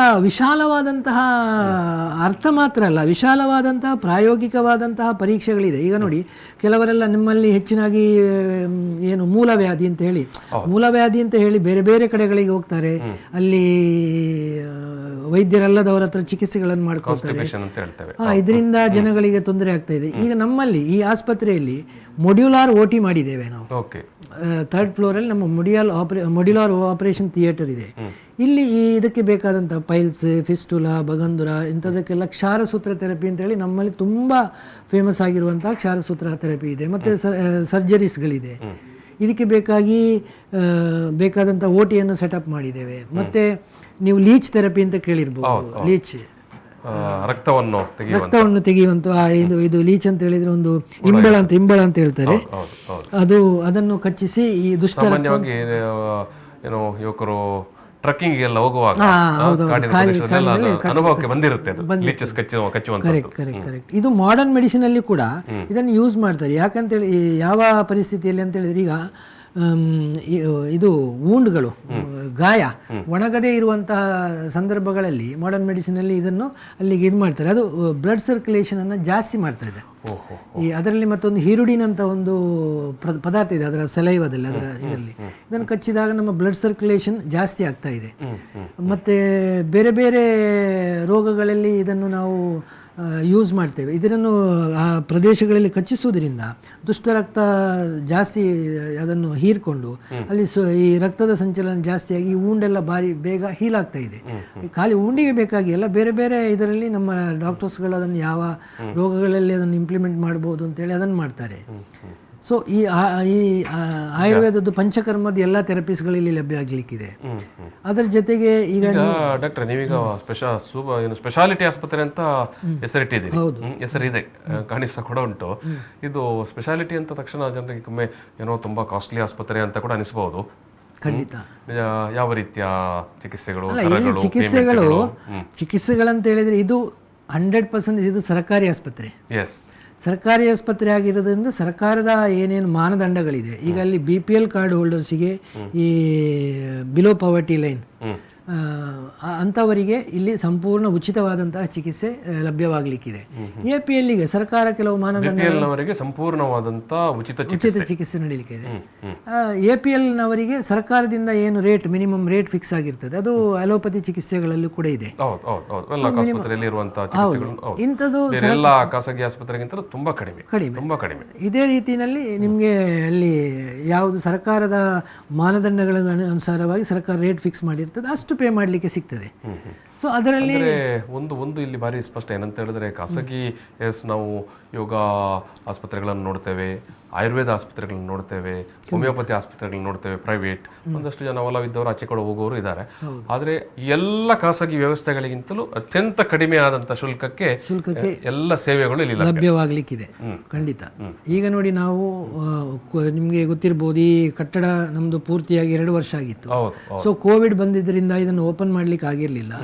ವಿಶಾಲವಾದಂತಹ ಅರ್ಥ ಮಾತ್ರ ಅಲ್ಲ, ವಿಶಾಲವಾದಂತಹ ಪ್ರಾಯೋಗಿಕವಾದಂತಹ ಪರೀಕ್ಷೆಗಳಿದೆ. ಈಗ ನೋಡಿ, ಕೆಲವರೆಲ್ಲ ನಿಮ್ಮಲ್ಲಿ ಹೆಚ್ಚಿನಾಗಿ ಏನು ಮೂಲವ್ಯಾಧಿ ಅಂತ ಹೇಳಿ ಬೇರೆ ಬೇರೆ ಕಡೆಗಳಿಗೆ ಹೋಗ್ತಾರೆ, ಅಲ್ಲಿ ವೈದ್ಯರಲ್ಲದವರ ಹತ್ರ ಹತ್ರ ಚಿಕಿತ್ಸೆಗಳನ್ನು ಮಾಡ್ಕೊಳ್ತಾರೆ. Constipation ಅಂತ ಹೇಳ್ತೇವೆ. ಇದರಿಂದ ಜನಗಳಿಗೆ ತೊಂದರೆ ಆಗ್ತಾ ಇದೆ. ಈಗ ನಮ್ಮಲ್ಲಿ ಈ ಆಸ್ಪತ್ರೆಯಲ್ಲಿ ಮೊಡ್ಯುಲಾರ್ OT ಮಾಡಿದ್ದೇವೆ ನಾವು. ಓಕೆ. 3rd ಫ್ಲೋರಲ್ಲಿ ನಮ್ಮ ಮೊಡ್ಯುಲಾರ್ ಆಪರೇಷನ್ ಥಿಯೇಟರ್ ಇದೆ. ಇಲ್ಲಿ ಇದಕ್ಕೆ ಬೇಕಾದಂಥ ಪೈಲ್ಸ್, ಫಿಸ್ಟುಲಾ, ಬಗಂದುರ ಇಂಥದಕ್ಕೆಲ್ಲ ಕ್ಷಾರಸೂತ್ರ ಥೆರಪಿ ಅಂತೇಳಿ ನಮ್ಮಲ್ಲಿ ತುಂಬ ಫೇಮಸ್ ಆಗಿರುವಂಥ ಕ್ಷಾರಸೂತ್ರ ಥೆರಪಿ ಇದೆ. ಮತ್ತು ಸರ್ಜರೀಸ್ಗಳಿದೆ. ಇದಕ್ಕೆ ಬೇಕಾದಂಥ OTಯನ್ನು ಸೆಟಪ್ ಮಾಡಿದ್ದೇವೆ. ಮತ್ತು ನೀವು ಲೀಚ್ ಥೆರಪಿ ಅಂತ ಕೇಳಿರ್ಬೋದು. ಲೀಚ್ ರಕ್ತವನ್ನು ತೆಗೆಯುವಂಥ ಇದು ಲೀಚ್ ಅಂತ ಹೇಳಿದ್ರೆ ಒಂದು ಇಂಬಳ ಅಂತ ಹೇಳ್ತಾರೆ. ಅದನ್ನು ಕಚ್ಚಿಸಿ ಈ ಏನೋ ಯುವಕರು ಟ್ರಕ್ಕಿಂಗ್ ಎಲ್ಲ ಹೋಗುವಾಗ ಅನುಭವಕ್ಕೆ ಬಂದಿರುತ್ತೆ. ಕರೆಕ್ಟ್. ಇದು ಮಾಡರ್ನ್ ಮೆಡಿಸಿನ್ ಅಲ್ಲಿ ಕೂಡ ಇದನ್ನು ಯೂಸ್ ಮಾಡ್ತಾರೆ. ಯಾಕಂತೇಳಿ ಯಾವ ಪರಿಸ್ಥಿತಿಯಲ್ಲಿ ಅಂತ ಹೇಳಿದ್ರೆ ಈಗ ಇದು ವೂಂಡ್ಗಳು, ಗಾಯ ಒಣಗದೇ ಇರುವಂತಹ ಸಂದರ್ಭಗಳಲ್ಲಿ ಮಾಡರ್ನ್ ಮೆಡಿಸಿನಲ್ಲಿ ಇದನ್ನು ಅಲ್ಲಿಗೆ ಇದು ಮಾಡ್ತಾರೆ. ಅದು ಬ್ಲಡ್ ಸರ್ಕ್ಯುಲೇಷನ್ ಅನ್ನು ಜಾಸ್ತಿ ಮಾಡ್ತಾ ಇದೆ. ಅದರಲ್ಲಿ ಮತ್ತೊಂದು ಹಿರುಡಿನ್ ಅಂತ ಒಂದು ಪದಾರ್ಥ ಇದೆ ಅದರ ಸಲೈವದಲ್ಲಿ, ಇದನ್ನು ಕಚ್ಚಿದಾಗ ನಮ್ಮ ಬ್ಲಡ್ ಸರ್ಕ್ಯುಲೇಷನ್ ಜಾಸ್ತಿ ಆಗ್ತಾ ಇದೆ. ಮತ್ತು ಬೇರೆ ಬೇರೆ ರೋಗಗಳಲ್ಲಿ ಇದನ್ನು ನಾವು ಯೂಸ್ ಮಾಡ್ತೇವೆ. ಇದನ್ನು ಆ ಪ್ರದೇಶಗಳಲ್ಲಿ ಕಚ್ಚಿಸುವುದರಿಂದ ದುಷ್ಟ ರಕ್ತ ಜಾಸ್ತಿ ಅದನ್ನು ಹೀರ್ಕೊಂಡು ಅಲ್ಲಿ ಈ ರಕ್ತದ ಸಂಚಲನ ಜಾಸ್ತಿಯಾಗಿ ಈ ವೂಂಡೆಲ್ಲ ಭಾರಿ ಬೇಗ ಹೀಲ್ ಆಗ್ತಾ ಇದೆ. ಖಾಲಿ ವೂಂಡಿಗೆ ಬೇಕಾಗಿ ಎಲ್ಲ ಬೇರೆ ಬೇರೆ ಇದರಲ್ಲಿ ನಮ್ಮ ಡಾಕ್ಟರ್ಸ್ಗಳು ಅದನ್ನು ಯಾವ ರೋಗಗಳಲ್ಲಿ ಅದನ್ನು ಇಂಪ್ಲಿಮೆಂಟ್ ಮಾಡ್ಬೋದು ಅಂತೇಳಿ ಅದನ್ನು ಮಾಡ್ತಾರೆ. ಸೊ ಈ ಆಯುರ್ವೇದದ್ದು ಪಂಚಕರ್ಮದ ಎಲ್ಲ ಥೆರಪೀಸ್ಗಳಲ್ಲಿ ಲಭ್ಯ ಆಗಲಿಕ್ಕಿದೆ. ಅದರ ಜೊತೆಗೆ ಈಗ ಡಾಕ್ಟರ್ ನೀವೀಗ ಸ್ಪೆಷಾಲಿಟಿ ಆಸ್ಪತ್ರೆ ಅಂತ ಹೆಸರಿಟ್ಟಿದ್ದೀರಿ. ಹೆಸರಿದೆ, ಕಾಣಿಸ್ತಾ ಕೂಡ ಉಂಟು. ಇದು ಸ್ಪೆಷಾಲಿಟಿ ಅಂತ ತಕ್ಷಣ ಜನರಿಗೆ ಒಮ್ಮೆ ಏನೋ ತುಂಬಾ ಕಾಸ್ಟ್ಲಿ ಆಸ್ಪತ್ರೆ ಅಂತ ಕೂಡ ಅನಿಸಬಹುದು. ಖಂಡಿತ. ಯಾವ ರೀತಿಯ ಚಿಕಿತ್ಸೆಗಳು? ಚಿಕಿತ್ಸೆಗಳಂತ ಹೇಳಿದ್ರೆ ಇದು 100% ಇದು ಸರ್ಕಾರಿ ಆಸ್ಪತ್ರೆ. ಸರ್ಕಾರಿ ಆಸ್ಪತ್ರೆ ಆಗಿರೋದ್ರಿಂದ ಸರ್ಕಾರದ ಏನೇನು ಮಾನದಂಡಗಳಿದೆ, ಈಗ ಅಲ್ಲಿ BPL ಕಾರ್ಡ್ ಹೋಲ್ಡರ್ಸಿಗೆ, ಈ ಬಿಲೋ ಪವರ್ಟಿ ಲೈನ್ ಅಂಥವರಿಗೆ ಇಲ್ಲಿ ಸಂಪೂರ್ಣ ಉಚಿತವಾದಂತಹ ಚಿಕಿತ್ಸೆ ಲಭ್ಯವಾಗಲಿಕ್ಕಿದೆ. APLಗೆ ಸರ್ಕಾರ ಕೆಲವು ಮಾನದಂಡಗಳಿಗೆ ಸಂಪೂರ್ಣವಾದಂತಹ ಉಚಿತ ಚಿಕಿತ್ಸೆ ನಡೀಲಿಕ್ಕಿದೆ. APLನವರಿಗೆ ಸರ್ಕಾರದಿಂದ ಏನು ಮಿನಿಮಮ್ ರೇಟ್ ಫಿಕ್ಸ್ ಆಗಿರ್ತದೆ, ಅದು ಅಲೋಪತಿ ಚಿಕಿತ್ಸೆಗಳಲ್ಲೂ ಕೂಡ ಇದೆ. ಇಂಥದ್ದು ಖಾಸಗಿ ಆಸ್ಪತ್ರೆಗಿಂತ ತುಂಬಾ ಕಡಿಮೆ. ಇದೇ ರೀತಿಯಲ್ಲಿ ನಿಮಗೆ ಅಲ್ಲಿ ಯಾವುದು ಸರ್ಕಾರದ ಮಾನದಂಡಗಳ ಅನುಸಾರವಾಗಿ ಸರ್ಕಾರ ರೇಟ್ ಫಿಕ್ಸ್ ಮಾಡಿರ್ತದೆ ಅಷ್ಟು ಪೇ ಮಾಡಲಿಕ್ಕೆ ಸಿಗ್ತದೆ. ಸೊ ಅದರಲ್ಲಿ ಒಂದು ಇಲ್ಲಿ ಬಾರಿ ಸ್ಪಷ್ಟ ಏನಂತ ಹೇಳಿದ್ರೆ, ಖಾಸಗಿ ನಾವು ಯೋಗ ಆಸ್ಪತ್ರೆಗಳನ್ನು ನೋಡ್ತೇವೆ, ಆಯುರ್ವೇದ ಆಸ್ಪತ್ರೆಗಳನ್ನು ನೋಡ್ತೇವೆ, ಹೋಮಿಯೋಪತಿ ಆಸ್ಪತ್ರೆಗಳನ್ನು ನೋಡ್ತೇವೆ, ಪ್ರೈವೇಟ್ ಒಂದಷ್ಟು ಜನ ಒಲವಿದ್ದವರು ಆಚೆ ಕಡೆ ಹೋಗೋರು ಇದ್ದಾರೆ. ಆದರೆ ಎಲ್ಲ ಖಾಸಗಿ ವ್ಯವಸ್ಥೆಗಳಿಗಿಂತಲೂ ಅತ್ಯಂತ ಕಡಿಮೆ ಆದಂಥ ಶುಲ್ಕಕ್ಕೆ ಎಲ್ಲ ಸೇವೆಗಳು ಇಲ್ಲಿ ಲಭ್ಯವಾಗಲಿಕ್ಕಿದೆ. ಖಂಡಿತ. ಈಗ ನೋಡಿ, ನಾವು ನಿಮಗೆ ಗೊತ್ತಿರ್ಬೋದು, ಈ ಕಟ್ಟಡ ನಮ್ದು ಪೂರ್ತಿಯಾಗಿ 2 ವರ್ಷ ಆಗಿತ್ತು. ಸೊ ಕೋವಿಡ್ ಬಂದಿದ್ದರಿಂದ ಇದನ್ನು ಓಪನ್ ಮಾಡ್ಲಿಕ್ಕೆ ಆಗಿರಲಿಲ್ಲ.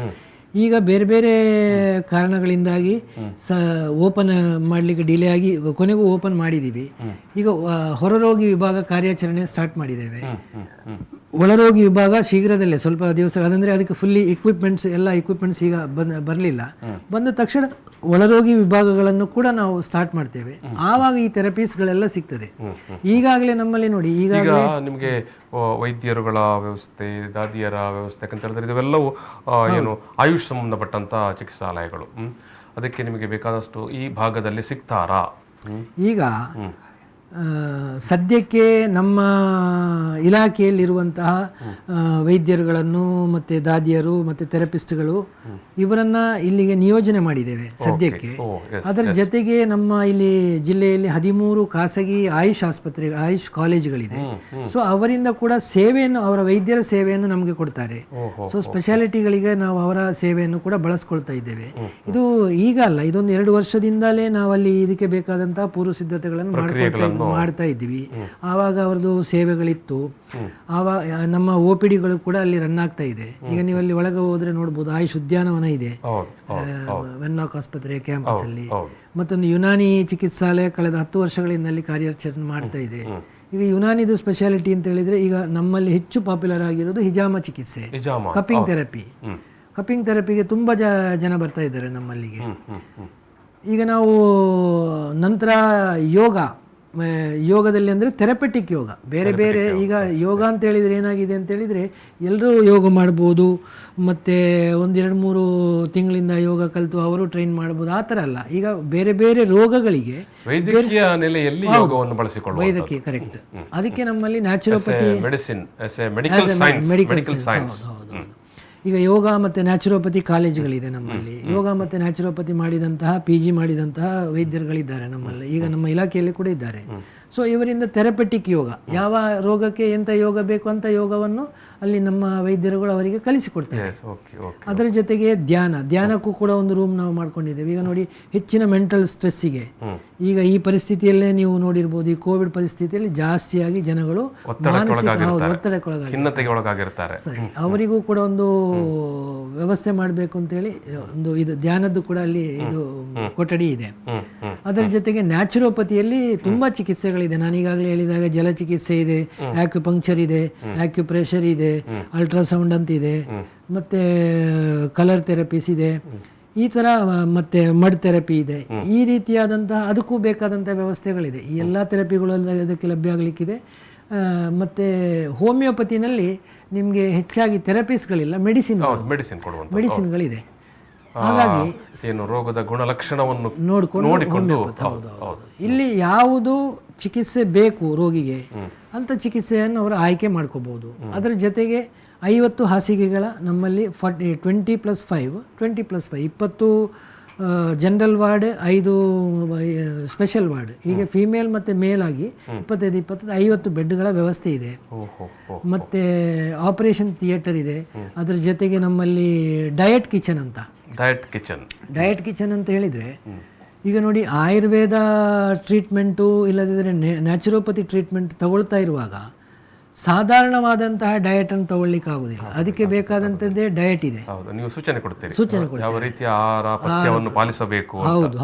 ಈಗ ಬೇರೆ ಬೇರೆ ಕಾರಣಗಳಿಂದಾಗಿ ಓಪನ್ ಮಾಡಲಿಕ್ಕೆ ಡಿಲೇ ಆಗಿ ಕೊನೆಗೂ ಓಪನ್ ಮಾಡಿದ್ದೀವಿ. ಈಗ ಹೊರರೋಗಿ ವಿಭಾಗ ಕಾರ್ಯಾಚರಣೆ ಸ್ಟಾರ್ಟ್ ಮಾಡಿದ್ದೇವೆ. ಒಳರೋಗಿ ವಿಭಾಗ ಶೀಘ್ರದಲ್ಲೇ ಸ್ವಲ್ಪ ದಿವಸ, ಅದಂದರೆ ಅದಕ್ಕೆ ಫುಲ್ಲಿ ಎಲ್ಲ ಇಕ್ವಿಪ್ಮೆಂಟ್ಸ್ ಈಗ ಬರಲಿಲ್ಲ. ಬಂದ ತಕ್ಷಣ ಒಳರೋಗಿ ವಿಭಾಗಗಳನ್ನು ಕೂಡ ನಾವು ಸ್ಟಾರ್ಟ್ ಮಾಡ್ತೇವೆ. ಆವಾಗ ಈ ಥೆರಪೀಸ್ಗಳೆಲ್ಲ ಸಿಗ್ತದೆ. ಈಗಾಗಲೇ ನಮ್ಮಲ್ಲಿ ನೋಡಿ, ಈಗ ನಿಮಗೆ ವೈದ್ಯರುಗಳ ವ್ಯವಸ್ಥೆ, ದಾದಿಯರ ವ್ಯವಸ್ಥೆ ಅಂತ ಹೇಳಿದ್ರೆ ಇವೆಲ್ಲವೂ ಏನು ಆಯುಷ್ ಸಂಬಂಧಪಟ್ಟಂತ ಚಿಕಿತ್ಸಾಲಯಗಳು. ಅದಕ್ಕೆ ನಿಮಗೆ ಬೇಕಾದಷ್ಟು ಈ ಭಾಗದಲ್ಲಿ ಸಿಗ್ತಾರಾ? ಈಗ ಸದ್ಯಕ್ಕೆ ನಮ್ಮ ಇಲಾಖೆಯಲ್ಲಿರುವಂತಹ ವೈದ್ಯರುಗಳನ್ನು ಮತ್ತು ದಾದಿಯರು ಮತ್ತು ಥೆರಪಿಸ್ಟ್ಗಳು ಇವರನ್ನು ಇಲ್ಲಿಗೆ ನಿಯೋಜನೆ ಮಾಡಿದ್ದೇವೆ ಸದ್ಯಕ್ಕೆ. ಅದರ ಜೊತೆಗೆ ನಮ್ಮ ಇಲ್ಲಿ ಜಿಲ್ಲೆಯಲ್ಲಿ 13 ಖಾಸಗಿ ಆಯುಷ್ ಕಾಲೇಜುಗಳಿದೆ. ಸೊ ಅವರಿಂದ ಕೂಡ ಅವರ ವೈದ್ಯರ ಸೇವೆಯನ್ನು ನಮಗೆ ಕೊಡ್ತಾರೆ. ಸೊ ಸ್ಪೆಷಾಲಿಟಿಗಳಿಗೆ ನಾವು ಅವರ ಸೇವೆಯನ್ನು ಕೂಡ ಬಳಸ್ಕೊಳ್ತಾ ಇದ್ದೇವೆ. ಇದು ಈಗ ಅಲ್ಲ, ಇದೊಂದು 2 ವರ್ಷದಿಂದಲೇ ನಾವಲ್ಲಿ ಇದಕ್ಕೆ ಬೇಕಾದಂತಹ ಪೂರ್ವ ಸಿದ್ಧತೆಗಳನ್ನು ಮಾಡ್ತಾ ಇದ್ವಿ. ಆವಾಗ ಅವ್ರದ್ದು ಸೇವೆಗಳಿತ್ತು. ಆವಾಗ ನಮ್ಮ OPDಗಳು ಕೂಡ ಅಲ್ಲಿ ರನ್ ಆಗ್ತಾ ಇದೆ. ಈಗ ನೀವು ಅಲ್ಲಿ ಒಳಗೆ ಹೋದ್ರೆ ನೋಡ್ಬೋದು, ಆಯುಷ್ ಉದ್ಯಾನವನ ಇದೆ ವೆನ್ಲಾಕ್ ಆಸ್ಪತ್ರೆ ಕ್ಯಾಂಪಸ್ ಅಲ್ಲಿ. ಮತ್ತೊಂದು ಯುನಾನಿ ಚಿಕಿತ್ಸಾಲಯ ಕಳೆದ 10 ವರ್ಷಗಳಿಂದ ಅಲ್ಲಿ ಕಾರ್ಯಾಚರಣೆ ಮಾಡ್ತಾ ಇದೆ. ಈಗ ಯುನಾನಿದು ಸ್ಪೆಷಾಲಿಟಿ ಅಂತ ಹೇಳಿದ್ರೆ, ಈಗ ನಮ್ಮಲ್ಲಿ ಹೆಚ್ಚು ಪಾಪ್ಯುಲರ್ ಆಗಿರೋದು ಹಿಜಾಮ ಚಿಕಿತ್ಸೆ, ಕಪಿಂಗ್ ಥೆರಪಿ. ಕಪಿಂಗ್ ಥೆರಪಿಗೆ ತುಂಬಾ ಜನ ಬರ್ತಾ ಇದ್ದಾರೆ ನಮ್ಮಲ್ಲಿಗೆ. ಈಗ ನಾವು ನಂತರ ಯೋಗ ಯೋಗದಲ್ಲಿ ಅಂದರೆ ಥೆರಪೆಟಿಕ್ ಯೋಗ, ಬೇರೆ ಬೇರೆ. ಈಗ ಯೋಗ ಅಂತ ಹೇಳಿದರೆ ಏನಾಗಿದೆ ಅಂತ ಹೇಳಿದರೆ ಎಲ್ಲರೂ ಯೋಗ ಮಾಡ್ಬೋದು, ಮತ್ತು 1-2-3 ತಿಂಗಳಿಂದ ಯೋಗ ಕಲಿತು ಅವರು ಟ್ರೈನ್ ಮಾಡ್ಬೋದು, ಆ ಥರ ಅಲ್ಲ. ಈಗ ಬೇರೆ ಬೇರೆ ರೋಗಗಳಿಗೆ ವೈದ್ಯಕೀಯ ನೆಲೆಯಲ್ಲಿ ಯೋಗವನ್ನು ಬಳಸಿಕೊಳ್ಳುವುದು. ವೈದ್ಯಕೀಯ, ಕರೆಕ್ಟ್. ಅದಕ್ಕೆ ನಮ್ಮಲ್ಲಿ ನ್ಯಾಚುರೋಪತಿ, ಮೆಡಿಕಲ್ ಸೈನ್ಸ್. ಈಗ ಯೋಗ ಮತ್ತು ನ್ಯಾಚುರೋಪತಿ ಕಾಲೇಜುಗಳಿದೆ ನಮ್ಮಲ್ಲಿ. ಯೋಗ ಮತ್ತು ನ್ಯಾಚುರೋಪತಿ ಮಾಡಿದಂತಹ PG ಮಾಡಿದಂತಹ ವೈದ್ಯರುಗಳಿದ್ದಾರೆ ನಮ್ಮಲ್ಲಿ, ಈಗ ನಮ್ಮ ಇಲಾಖೆಯಲ್ಲಿ ಕೂಡ ಇದ್ದಾರೆ. ಸೊ ಇವರಿಂದ ಥೆರಪೆಟಿಕ್ ಯೋಗ, ಯಾವ ರೋಗಕ್ಕೆ ಎಂಥ ಯೋಗ ಬೇಕು ಅಂತ ಯೋಗವನ್ನು ಅಲ್ಲಿ ನಮ್ಮ ವೈದ್ಯರುಗಳು ಅವರಿಗೆ ಕಲಿಸಿಕೊಡ್ತಾರೆ. ಅದರ ಜೊತೆಗೆ ಧ್ಯಾನಕ್ಕೂ ಕೂಡ ಒಂದು ರೂಮ್ ನಾವು ಮಾಡ್ಕೊಂಡಿದ್ದೇವೆ. ಈಗ ನೋಡಿ, ಹೆಚ್ಚಿನ ಮೆಂಟಲ್ ಸ್ಟ್ರೆಸ್ಸಿಗೆ ಈಗ ಈ ಪರಿಸ್ಥಿತಿಯಲ್ಲೇ ನೀವು ನೋಡಿರ್ಬೋದು, ಈ ಕೋವಿಡ್ ಪರಿಸ್ಥಿತಿಯಲ್ಲಿ ಜಾಸ್ತಿಯಾಗಿ ಜನಗಳು ಒತ್ತಡಕ್ಕೊಳಗಾಗಿರ್ತಾರೆ. ಸರಿ, ಅವರಿಗೂ ಕೂಡ ಒಂದು ವ್ಯವಸ್ಥೆ ಮಾಡಬೇಕು ಅಂತೇಳಿ ಒಂದು ಇದು ಧ್ಯಾನದ್ದು ಕೂಡ ಅಲ್ಲಿ ಇದು ಕೊಠಡಿ ಇದೆ. ಅದರ ಜೊತೆಗೆ ನ್ಯಾಚುರೋಪತಿಯಲ್ಲಿ ತುಂಬಾ ಚಿಕಿತ್ಸೆಗಳಿದೆ. ನಾನು ಈಗಾಗಲೇ ಹೇಳಿದಾಗ ಜಲಚಿಕಿತ್ಸೆ ಇದೆ, ಆಕ್ಯುಪಂಕ್ಚರ್ ಇದೆ, ಆಕ್ಯುಪ್ರೆಷರ್ ಇದೆ, ಅಲ್ಟ್ರಾಸೌಂಡ್ ಅಂತ ಇದೆ, ಮತ್ತೆ ಕಲರ್ ಥೆರಪೀಸ್ ಇದೆ, ಈ ಥರ, ಮತ್ತೆ ಮಡ್ ಥೆರಪಿ ಇದೆ. ಈ ರೀತಿಯಾದಂತಹ ಅದಕ್ಕೂ ಬೇಕಾದಂಥ ವ್ಯವಸ್ಥೆಗಳಿದೆ. ಈ ಎಲ್ಲ ಥೆರಪಿಗಳು ಅದಕ್ಕೆ ಲಭ್ಯ ಆಗಲಿಕ್ಕಿದೆ. ಮತ್ತು ಹೋಮಿಯೋಪತಿನಲ್ಲಿ ನಿಮಗೆ ಹೆಚ್ಚಾಗಿ ಥೆರಪೀಸ್ಗಳಿಲ್ಲ, ಮೆಡಿಸಿನ್ಗಳಿದೆ. ಹಾಗಾಗಿ ರೋಗದ ಗುಣಲಕ್ಷಣವನ್ನು ನೋಡಿಕೊಂಡು ಇಲ್ಲಿ ಯಾವುದು ಚಿಕಿತ್ಸೆ ಬೇಕು ರೋಗಿಗೆ ಅಂತ ಚಿಕಿತ್ಸೆಯನ್ನು ಅವರು ಆಯ್ಕೆ ಮಾಡ್ಕೋಬಹುದು. ಅದರ ಜೊತೆಗೆ 50 ಹಾಸಿಗೆಗಳ ನಮ್ಮಲ್ಲಿ 20+5 20 ಜನರಲ್ ವಾರ್ಡ್, 5 ಸ್ಪೆಷಲ್ ವಾರ್ಡ್, ಹೀಗೆ ಫೀಮೇಲ್ ಮತ್ತು ಮೇಲ್ ಆಗಿ 25 ಬೆಡ್ಗಳ ವ್ಯವಸ್ಥೆ ಇದೆ. ಮತ್ತು ಆಪರೇಷನ್ ಥಿಯೇಟರ್ ಇದೆ. ಅದರ ಜೊತೆಗೆ ನಮ್ಮಲ್ಲಿ ಡಯಟ್ ಕಿಚನ್ ಅಂತ ಹೇಳಿದರೆ, ಈಗ ನೋಡಿ, ಆಯುರ್ವೇದ ಟ್ರೀಟ್ಮೆಂಟು ಇಲ್ಲದಿದ್ದರೆ ನ್ಯಾಚುರೋಪತಿ ಟ್ರೀಟ್ಮೆಂಟ್ ತಗೊಳ್ತಾ ಇರುವಾಗ ಸಾಧಾರಣವಾದಂತಹ ಡಯಟ್ ಅನ್ನು ತಗೊಳ್ಳಿಕ್ಕೆ ಆಗುದಿಲ್ಲ. ಅದಕ್ಕೆ ಬೇಕಾದಂಥದ್ದೇ ಡಯಟ್ ಇದೆ. ನೀವು ಸೂಚನೆ ಕೊಡ್ತೀರಿ, ಯಾವ ರೀತಿಯ ಆಹಾರ ಪಥ್ಯವನ್ನು ಪಾಲಿಸಬೇಕು. ಹೌದು.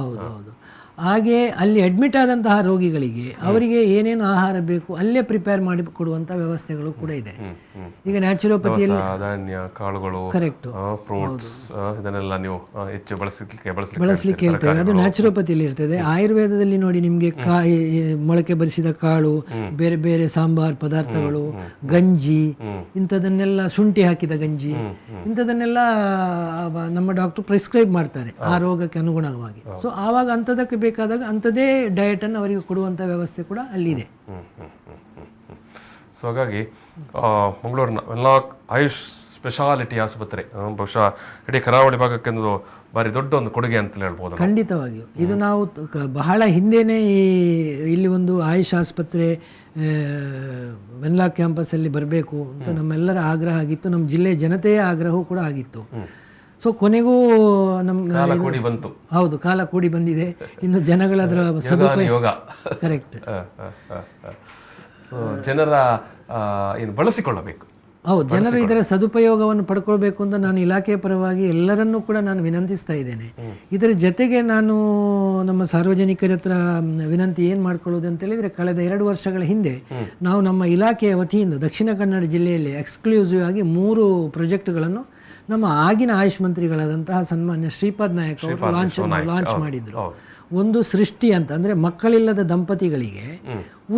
ಹಾಗೆ ಅಲ್ಲಿ ಅಡ್ಮಿಟ್ ಆದಂತಹ ರೋಗಿಗಳಿಗೆ ಅವರಿಗೆ ಏನೇನು ಆಹಾರ ಬೇಕು ಅಲ್ಲೇ ಪ್ರಿಪೇರ್ ಮಾಡಿ ಕೊಡುವಂಥ ವ್ಯವಸ್ಥೆಗಳು ಕೂಡ ಇದೆ. ಈಗ ನ್ಯಾಚುರೋಪತಿಯಲ್ಲಿ ಧಾನ್ಯ, ಕಾಳುಗಳು, ಕರೆಕ್ಟ್, ಫ್ರೂಟ್ಸ್, ಇದನ್ನೆಲ್ಲ ನೀವು ಹೆಚ್ಚು ಬಳಸಲಿಕ್ಕೆ ಹೇಳ್ತೇವೆ. ಅದು ನ್ಯಾಚುರೋಪತಿಯಲ್ಲಿ ಇರ್ತದೆ. ಆಯುರ್ವೇದದಲ್ಲಿ ನೋಡಿ, ನಿಮಗೆ ಮೊಳಕೆ ಬರಿಸಿದ ಕಾಳು, ಬೇರೆ ಬೇರೆ ಸಾಂಬಾರ್ ಪದಾರ್ಥಗಳು, ಗಂಜಿ, ಇಂಥದನ್ನೆಲ್ಲ, ಶುಂಠಿ ಹಾಕಿದ ಗಂಜಿ, ಇಂಥದನ್ನೆಲ್ಲ ನಮ್ಮ ಡಾಕ್ಟರ್ ಪ್ರಿಸ್ಕ್ರೈಬ್ ಮಾಡ್ತಾರೆ ಆ ರೋಗಕ್ಕೆ ಅನುಗುಣವಾಗಿ. ಸೊ ಆವಾಗ ಅಂಥದಕ್ಕೆ ಬೇಕಾದಾಗ ಅಂಥದೇ ಡಯಟ್ ಅನ್ನು ಅವರಿಗೆ ಕೊಡುವಂಥ ವ್ಯವಸ್ಥೆ ಕೂಡ ಅಲ್ಲಿದೆ. ಸೊ ಹಾಗಾಗಿ ಮಂಗಳೂರಿನ ವೆನ್ಲಾಕ್ ಆಯುಷ್ ಸ್ಪೆಷಾಲಿಟಿ ಆಸ್ಪತ್ರೆ ಬಹುಶಃ ಇಡೀ ಕರಾವಳಿ ಭಾಗಕ್ಕೆ ಒಂದು ಭಾರಿ ದೊಡ್ಡ ಒಂದು ಕೊಡುಗೆ ಅಂತ ಹೇಳ್ಬೋದು. ಖಂಡಿತವಾಗಿಯೂ ಇದು ನಾವು ಬಹಳ ಹಿಂದೆನೇ ಇಲ್ಲಿ ಒಂದು ಆಯುಷ್ ಆಸ್ಪತ್ರೆ ವೆನ್ಲಾಕ್ ಕ್ಯಾಂಪಸ್ಸಲ್ಲಿ ಬರಬೇಕು ಅಂತ ನಮ್ಮೆಲ್ಲರ ಆಗ್ರಹ ಆಗಿತ್ತು, ನಮ್ಮ ಜಿಲ್ಲೆಯ ಜನತೆಯ ಆಗ್ರಹವೂ ಕೂಡ ಆಗಿತ್ತು. ಸೊ ಕೊನೆಗೂ ಹೌದು, ಕಾಲ ಕೂಡಿ ಬಂದಿದೆ. ಇನ್ನು ಜನಗಳದರ ಸದುಪಯೋಗ, ಕರೆಕ್ಟ್, ಜನರ ಬಳಸಿಕೊಳ್ಳಬೇಕು. ಹೌದು, ಜನರು ಇದರ ಸದುಪಯೋಗವನ್ನು ಪಡ್ಕೊಳ್ಬೇಕು ಅಂತ ನಾನು ಇಲಾಖೆಯ ಪರವಾಗಿ ಎಲ್ಲರನ್ನೂ ಕೂಡ ನಾನು ವಿನಂತಿಸ್ತಾ ಇದ್ದೇನೆ. ಇದರ ಜೊತೆಗೆ ನಾನು ನಮ್ಮ ಸಾರ್ವಜನಿಕರ ಹತ್ರ ವಿನಂತಿ ಏನು ಮಾಡ್ಕೊಳ್ಳೋದು ಅಂತ ಹೇಳಿದರೆ, ಕಳೆದ 2 ವರ್ಷಗಳ ಹಿಂದೆ ನಾವು ನಮ್ಮ ಇಲಾಖೆಯ ವತಿಯಿಂದ ದಕ್ಷಿಣ ಕನ್ನಡ ಜಿಲ್ಲೆಯಲ್ಲಿ ಎಕ್ಸ್ಕ್ಲೂಸಿವ್ ಆಗಿ 3 ಪ್ರಾಜೆಕ್ಟ್ಗಳನ್ನು ನಮ್ಮ ಆಗಿನ ಆಯುಷ್ ಮಂತ್ರಿಗಳಾದಂತಹ ಸನ್ಮಾನ್ಯ ಶ್ರೀಪಾದ್ ನಾಯಕ್ ಅವರು ಲಾಂಚ್ ಮಾಡಿದ್ರು. ಒಂದು ಸೃಷ್ಟಿ ಅಂತ, ಅಂದರೆ ಮಕ್ಕಳಿಲ್ಲದ ದಂಪತಿಗಳಿಗೆ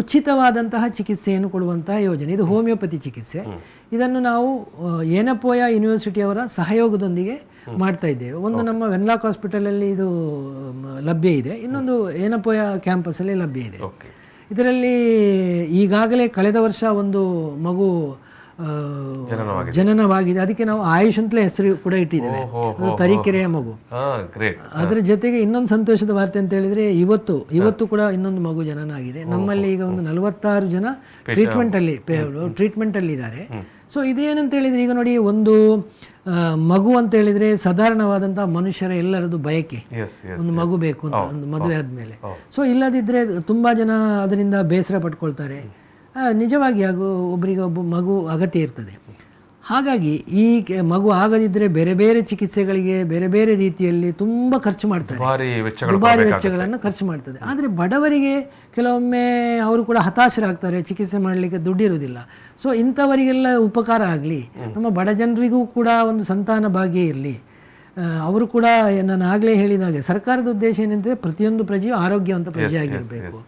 ಉಚಿತವಾದಂತಹ ಚಿಕಿತ್ಸೆಯನ್ನು ಕೊಡುವಂತಹ ಯೋಜನೆ. ಇದು ಹೋಮಿಯೋಪತಿ ಚಿಕಿತ್ಸೆ. ಇದನ್ನು ನಾವು ಏನಪೋಯ ಯೂನಿವರ್ಸಿಟಿಯವರ ಸಹಯೋಗದೊಂದಿಗೆ ಮಾಡ್ತಾ ಇದ್ದೇವೆ. ಒಂದು ನಮ್ಮ ವೆನ್ಲಾಕ್ ಹಾಸ್ಪಿಟಲಲ್ಲಿ ಇದು ಲಭ್ಯ ಇದೆ, ಇನ್ನೊಂದು ಏನಪೋಯ ಕ್ಯಾಂಪಸ್ಸಲ್ಲಿ ಲಭ್ಯ ಇದೆ. ಇದರಲ್ಲಿ ಈಗಾಗಲೇ ಕಳೆದ ವರ್ಷ ಒಂದು ಮಗು ಜನನವಾಗಿದೆ. ಅದಕ್ಕೆ ನಾವು ಆಯುಷ್ ಅಂತಲೇ ಹೆಸರು ಕೂಡ ಇಟ್ಟಿದ್ದೇವೆ. ಅದು ತರೀಕೆರೆಯ ಮಗು. ಅದರ ಜೊತೆಗೆ ಇನ್ನೊಂದು ಸಂತೋಷದ ವಾರ್ತೆ ಅಂತ ಹೇಳಿದ್ರೆ, ಇವತ್ತು ಕೂಡ ಇನ್ನೊಂದು ಮಗು ಜನನ ಆಗಿದೆ. ನಮ್ಮಲ್ಲಿ ಈಗ ಒಂದು 46 ಜನ ಟ್ರೀಟ್ಮೆಂಟ್ ಅಲ್ಲಿ ಇದ್ದಾರೆ. ಸೊ ಇದೇನಂತ ಹೇಳಿದ್ರೆ, ಈಗ ನೋಡಿ, ಒಂದು ಮಗು ಅಂತ ಹೇಳಿದ್ರೆ ಸಾಧಾರಣವಾದಂತಹ ಮನುಷ್ಯರ ಎಲ್ಲರದು ಬಯಕೆ, ಒಂದು ಮಗು ಬೇಕು ಅಂತ, ಒಂದು ಮದುವೆ ಆದ್ಮೇಲೆ. ಸೊ ಇಲ್ಲದಿದ್ರೆ ತುಂಬಾ ಜನ ಅದರಿಂದ ಬೇಸರ ಪಡ್ಕೊಳ್ತಾರೆ. ನಿಜವಾಗಿ ಒಬ್ಬರಿಗೆ ಒಬ್ಬ ಮಗು ಅಗತ್ಯ ಇರ್ತದೆ. ಹಾಗಾಗಿ ಈ ಮಗು ಆಗದಿದ್ದರೆ ಬೇರೆ ಬೇರೆ ಚಿಕಿತ್ಸೆಗಳಿಗೆ ಬೇರೆ ಬೇರೆ ರೀತಿಯಲ್ಲಿ ತುಂಬ ಖರ್ಚು ಮಾಡ್ತಾರೆ, ದುಬಾರಿ ವೆಚ್ಚಗಳನ್ನು ಖರ್ಚು ಮಾಡ್ತದೆ. ಆದರೆ ಬಡವರಿಗೆ ಕೆಲವೊಮ್ಮೆ ಅವರು ಕೂಡ ಹತಾಶರಾಗ್ತಾರೆ, ಚಿಕಿತ್ಸೆ ಮಾಡಲಿಕ್ಕೆ ದುಡ್ಡಿರೋದಿಲ್ಲ. ಸೊ ಇಂಥವರಿಗೆಲ್ಲ ಉಪಕಾರ ಆಗಲಿ, ನಮ್ಮ ಬಡ ಜನರಿಗೂ ಕೂಡ ಒಂದು ಸಂತಾನ ಭಾಗ್ಯ ಇರಲಿ, ಅವರು ಕೂಡ ನಾನು ಆಗಲೇ ಹೇಳಿದ ಹಾಗೆ ಸರ್ಕಾರದ ಉದ್ದೇಶ ಏನಂದರೆ ಪ್ರತಿಯೊಂದು ಪ್ರಜೆಯು ಆರೋಗ್ಯವಂತ ಪ್ರಜೆ ಆಗಿರಬೇಕು.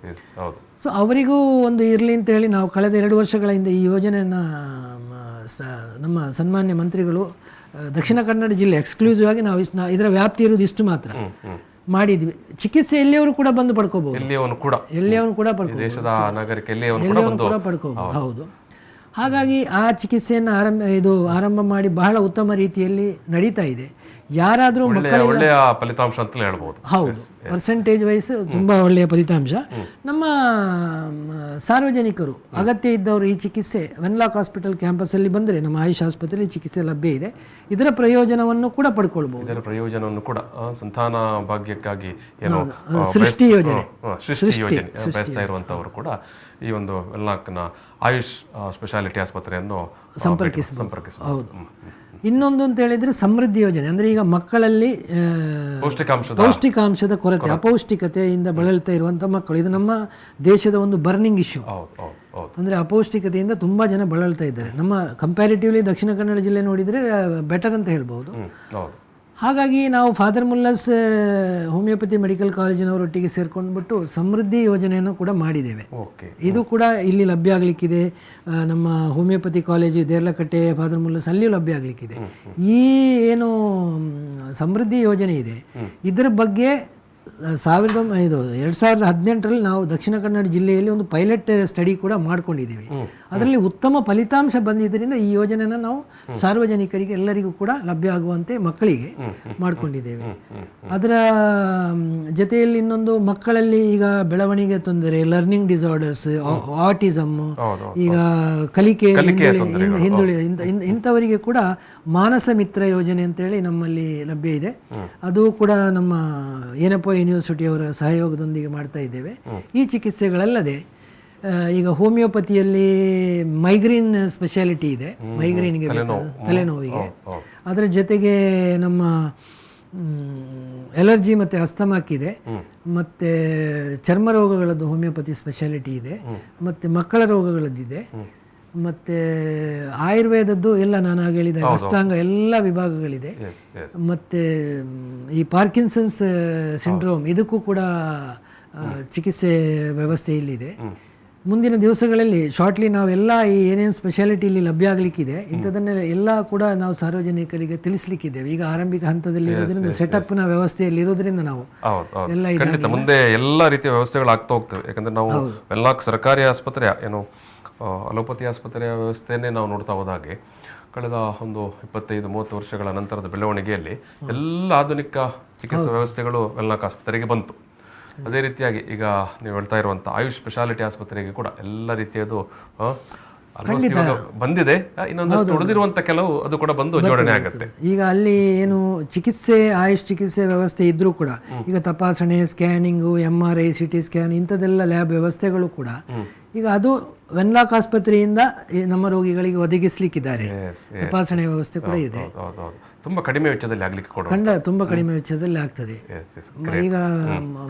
ಹೌದು. ಸೊ ಅವರಿಗೂ ಒಂದು ಇರಲಿ ಅಂತ ಹೇಳಿ ನಾವು ಕಳೆದ 2 ವರ್ಷಗಳ ಹಿಂದೆ ಈ ಯೋಜನೆಯನ್ನು ನಮ್ಮ ಸನ್ಮಾನ್ಯ ಮಂತ್ರಿಗಳು ದಕ್ಷಿಣ ಕನ್ನಡ ಜಿಲ್ಲೆ ಎಕ್ಸ್ಕ್ಲೂಸಿವ್ ಆಗಿ ನಾವು ಇದರ ವ್ಯಾಪ್ತಿ ಇರುವುದು ಇಷ್ಟು ಮಾತ್ರ ಮಾಡಿದ್ವಿ. ಚಿಕಿತ್ಸೆ ಎಲ್ಲಿಯವರು ಕೂಡ ಬಂದು ಪಡ್ಕೋಬಹುದು, ಎಲ್ಲಿಯವನು ಕೂಡ ಪಡ್ಕೋಬಹುದು. ಹೌದು. ಹಾಗಾಗಿ ಆ ಚಿಕಿತ್ಸೆಯನ್ನು ಆರಂಭ ಮಾಡಿ ಬಹಳ ಉತ್ತಮ ರೀತಿಯಲ್ಲಿ ನಡೀತಾ ಇದೆ. ಯಾರಾದರೂ ಒಳ್ಳೆಯ ಫಲಿತಾಂಶ ಅಂತ ಹೇಳ್ಬೋದು. ಹೌದು, ಪರ್ಸೆಂಟೇಜ್ ವೈಸ್ ತುಂಬಾ ಒಳ್ಳೆಯ ಫಲಿತಾಂಶ. ನಮ್ಮ ಸಾರ್ವಜನಿಕರು ಅಗತ್ಯ ಇದ್ದವರು ಈ ಚಿಕಿತ್ಸೆ ವೆನ್ಲಾಕ್ ಹಾಸ್ಪಿಟಲ್ ಕ್ಯಾಂಪಸ್ಸಲ್ಲಿ ಬಂದರೆ ನಮ್ಮ ಆಯುಷ್ ಆಸ್ಪತ್ರೆಯಲ್ಲಿ ಚಿಕಿತ್ಸೆ ಲಭ್ಯ ಇದೆ. ಇದರ ಪ್ರಯೋಜನವನ್ನು ಕೂಡ ಪಡ್ಕೊಳ್ಬಹುದು. ಇದರ ಪ್ರಯೋಜನವನ್ನು ಕೂಡ ಸಂತಾನ ಭಾಗ್ಯಕ್ಕಾಗಿ ಸೃಷ್ಟಿ ಯೋಜನೆ ಬಯಸ್ತಾ ಇರುವಂತವರು ಕೂಡ ಈ ಒಂದು ವೆನ್ಲಾಕ್ನ ಆಯುಷ್ ಸ್ಪೆಷಾಲಿಟಿ ಆಸ್ಪತ್ರೆಯನ್ನು ಸಂಪರ್ಕಿಸಬಹುದು. ಹೌದು. ಇನ್ನೊಂದು ಅಂತ ಹೇಳಿದ್ರೆ ಸಮೃದ್ಧಿ ಯೋಜನೆ, ಅಂದ್ರೆ ಈಗ ಮಕ್ಕಳಲ್ಲಿ ಪೌಷ್ಟಿಕಾಂಶದ ಕೊರತೆ, ಅಪೌಷ್ಟಿಕತೆಯಿಂದ ಬಳಲ್ತಾ ಇರುವಂತಹ ಮಕ್ಕಳು, ಇದು ನಮ್ಮ ದೇಶದ ಒಂದು ಬರ್ನಿಂಗ್ ಇಶ್ಯೂ. ಅಂದ್ರೆ ಅಪೌಷ್ಟಿಕತೆಯಿಂದ ತುಂಬಾ ಜನ ಬಳಲ್ತಾ ಇದ್ದಾರೆ. ನಮ್ಮ ಕಂಪ್ಯಾರಿಟಿವ್ಲಿ ದಕ್ಷಿಣ ಕನ್ನಡ ಜಿಲ್ಲೆ ನೋಡಿದ್ರೆ ಬೆಟರ್ ಅಂತ ಹೇಳ್ಬಹುದು. ಹಾಗಾಗಿ ನಾವು ಫಾದರ್ ಮುಲ್ಲರ್ಸ್ ಹೋಮಿಯೋಪತಿ ಮೆಡಿಕಲ್ ಕಾಲೇಜಿನವರೊಟ್ಟಿಗೆ ಸೇರ್ಕೊಂಡ್ಬಿಟ್ಟು ಸಮೃದ್ಧಿ ಯೋಜನೆಯನ್ನು ಕೂಡ ಮಾಡಿದ್ದೇವೆ. ಇದು ಕೂಡ ಇಲ್ಲಿ ಲಭ್ಯ ಆಗಲಿಕ್ಕಿದೆ. ನಮ್ಮ homeopathy college Deralakatte father Muller's ಅಲ್ಲಿಯೂ ಲಭ್ಯ ಆಗಲಿಕ್ಕಿದೆ. ಈ ಏನು ಸಮೃದ್ಧಿ ಯೋಜನೆ ಇದೆ ಇದರ ಬಗ್ಗೆ 2018ರಲ್ಲಿ ನಾವು ದಕ್ಷಿಣ ಕನ್ನಡ ಜಿಲ್ಲೆಯಲ್ಲಿ ಒಂದು ಪೈಲಟ್ ಸ್ಟಡಿ ಕೂಡ ಮಾಡ್ಕೊಂಡಿದ್ದೀವಿ. ಅದರಲ್ಲಿ ಉತ್ತಮ ಫಲಿತಾಂಶ ಬಂದಿದ್ದರಿಂದ ಈ ಯೋಜನೆಯನ್ನು ನಾವು ಸಾರ್ವಜನಿಕರಿಗೆ ಎಲ್ಲರಿಗೂ ಕೂಡ ಲಭ್ಯ ಆಗುವಂತೆ ಮಕ್ಕಳಿಗೆ ಮಾಡಿಕೊಂಡಿದ್ದೇವೆ. ಅದರ ಜೊತೆಯಲ್ಲಿ ಇನ್ನೊಂದು ಮಕ್ಕಳಲ್ಲಿ ಈಗ ಬೆಳವಣಿಗೆ ತೊಂದರೆ, ಲರ್ನಿಂಗ್ ಡಿಸಾರ್ಡರ್ಸ್, ಆಟಿಸಮ್, ಈಗ ಕಲಿಕೆ ಹಿಂದುಳಿ ಇಂಥವರಿಗೆ ಕೂಡ ಮಾನಸ ಮಿತ್ರ ಯೋಜನೆ ಅಂತೇಳಿ ನಮ್ಮಲ್ಲಿ ಲಭ್ಯ ಇದೆ. ಅದು ಕೂಡ ನಮ್ಮ ಏನಪ್ಪ ಯೂನಿವರ್ಸಿಟಿಯವರ ಸಹಯೋಗದೊಂದಿಗೆ ಮಾಡ್ತಾ ಇದ್ದೇವೆ. ಈ ಚಿಕಿತ್ಸೆಗಳಲ್ಲದೆ ಈಗ ಹೋಮಿಯೋಪತಿಯಲ್ಲಿ ಮೈಗ್ರೇನ್ ಸ್ಪೆಷಾಲಿಟಿ ಇದೆ, ಮೈಗ್ರೇನ್ಗೆ ತಲೆನೋವಿಗೆ. ಅದರ ಜೊತೆಗೆ ನಮ್ಮ ಎಲರ್ಜಿ ಮತ್ತು ಅಸ್ತಮಾಕ್ಕಿದೆ, ಮತ್ತು ಚರ್ಮ ರೋಗಗಳದ್ದು ಹೋಮಿಯೋಪತಿ ಸ್ಪೆಷಾಲಿಟಿ ಇದೆ, ಮತ್ತು ಮಕ್ಕಳ ರೋಗಗಳದ್ದಿದೆ, ಮತ್ತು ಆಯುರ್ವೇದದ್ದು ಎಲ್ಲ ನಾನು ಆಗ ಹೇಳಿದ ಅಷ್ಟಾಂಗ ಎಲ್ಲ ವಿಭಾಗಗಳಿದೆ. ಮತ್ತು ಈ ಪಾರ್ಕಿನ್ಸನ್ಸ್ ಸಿಂಡ್ರೋಮ್ ಇದಕ್ಕೂ ಕೂಡ ಚಿಕಿತ್ಸೆ ವ್ಯವಸ್ಥೆ ಇಲ್ಲಿದೆ. ಮುಂದಿನ ದಿವಸಗಳಲ್ಲಿ ಶಾರ್ಟ್ಲಿ ನಾವೆಲ್ಲ ಈ ಏನೇನು ಸ್ಪೆಷಾಲಿಟಿ ಇಲ್ಲಿ ಲಭ್ಯ ಆಗಲಿಕ್ಕಿದೆ ಇಂಥದನ್ನೆಲ್ಲ ಎಲ್ಲ ಕೂಡ ನಾವು ಸಾರ್ವಜನಿಕರಿಗೆ ತಿಳಿಸ್ಲಿಕ್ಕಿದ್ದೇವೆ. ಈಗ ಆರಂಭಿಕ ಹಂತದಲ್ಲಿ ಇರೋದ್ರಿಂದ ಸೆಟಪ್ನ ವ್ಯವಸ್ಥೆಯಲ್ಲಿ ಇರೋದ್ರಿಂದ ನಾವು ಎಲ್ಲ ಮುಂದೆ ಎಲ್ಲ ರೀತಿಯ ವ್ಯವಸ್ಥೆಗಳು ಆಗ್ತಾ ಹೋಗ್ತವೆ. ಯಾಕಂದ್ರೆ ನಾವು ವೆನ್ಲಾಕ್ ಸರ್ಕಾರಿ ಆಸ್ಪತ್ರೆ ಏನು ಅಲೋಪತಿ ಆಸ್ಪತ್ರೆಯ ವ್ಯವಸ್ಥೆಯನ್ನೇ ನಾವು ನೋಡ್ತಾ ಹೋದಾಗೆ ಕಳೆದ ಒಂದು 25-30 ವರ್ಷಗಳ ನಂತರದ ಬೆಳವಣಿಗೆಯಲ್ಲಿ ಎಲ್ಲ ಆಧುನಿಕ ಚಿಕಿತ್ಸಾ ವ್ಯವಸ್ಥೆಗಳು ವೆನ್ಲಾಕ್ ಆಸ್ಪತ್ರೆಗೆ ಬಂತು. ಅದೇ ರೀತಿಯಾಗಿ ಈಗ ನೀವು ಹೇಳ್ತಾ ಇರುವಂಥ ಆಯುಷ್ ಸ್ಪೆಷಾಲಿಟಿ ಆಸ್ಪತ್ರೆಗೆ ಕೂಡ ಎಲ್ಲ ರೀತಿಯದು ಬಂದಿದೆ. ಇನ್ನೊಂದಷ್ಟು ಉಳಿದಿರುವಂಥ ಕೆಲವು ಅದು ಕೂಡ ಬಂದು ಜೋಡಣೆ ಆಗುತ್ತೆ. ಈಗ ಅಲ್ಲಿ ಏನು ಚಿಕಿತ್ಸೆ ಆಯುಷ್ ಚಿಕಿತ್ಸೆ ವ್ಯವಸ್ಥೆ ಇದ್ರೂ ಕೂಡ ಈಗ ತಪಾಸಣೆ, ಸ್ಕ್ಯಾನಿಂಗು, MRI, CT ಸ್ಕ್ಯಾನ್ ಇಂಥದ್ದೆಲ್ಲ ಲ್ಯಾಬ್ ವ್ಯವಸ್ಥೆಗಳು ಕೂಡ ಈಗ ಅದು ವೆನ್ಲಾಕ್ ಆಸ್ಪತ್ರೆಯಿಂದ ನಮ್ಮ ರೋಗಿಗಳಿಗೆ ಒದಗಿಸ್ಲಿಕ್ಕಿದ್ದಾರೆ. ತಪಾಸಣೆ ವ್ಯವಸ್ಥೆ ಕೂಡ ಇದೆ. ತುಂಬಾ ಕಡಿಮೆ ವೆಚ್ಚದಲ್ಲಿ ಆಗ್ಲಿಕ್ಕೆ ತುಂಬಾ ಕಡಿಮೆ ವೆಚ್ಚದಲ್ಲಿ ಆಗ್ತದೆ. ಈಗ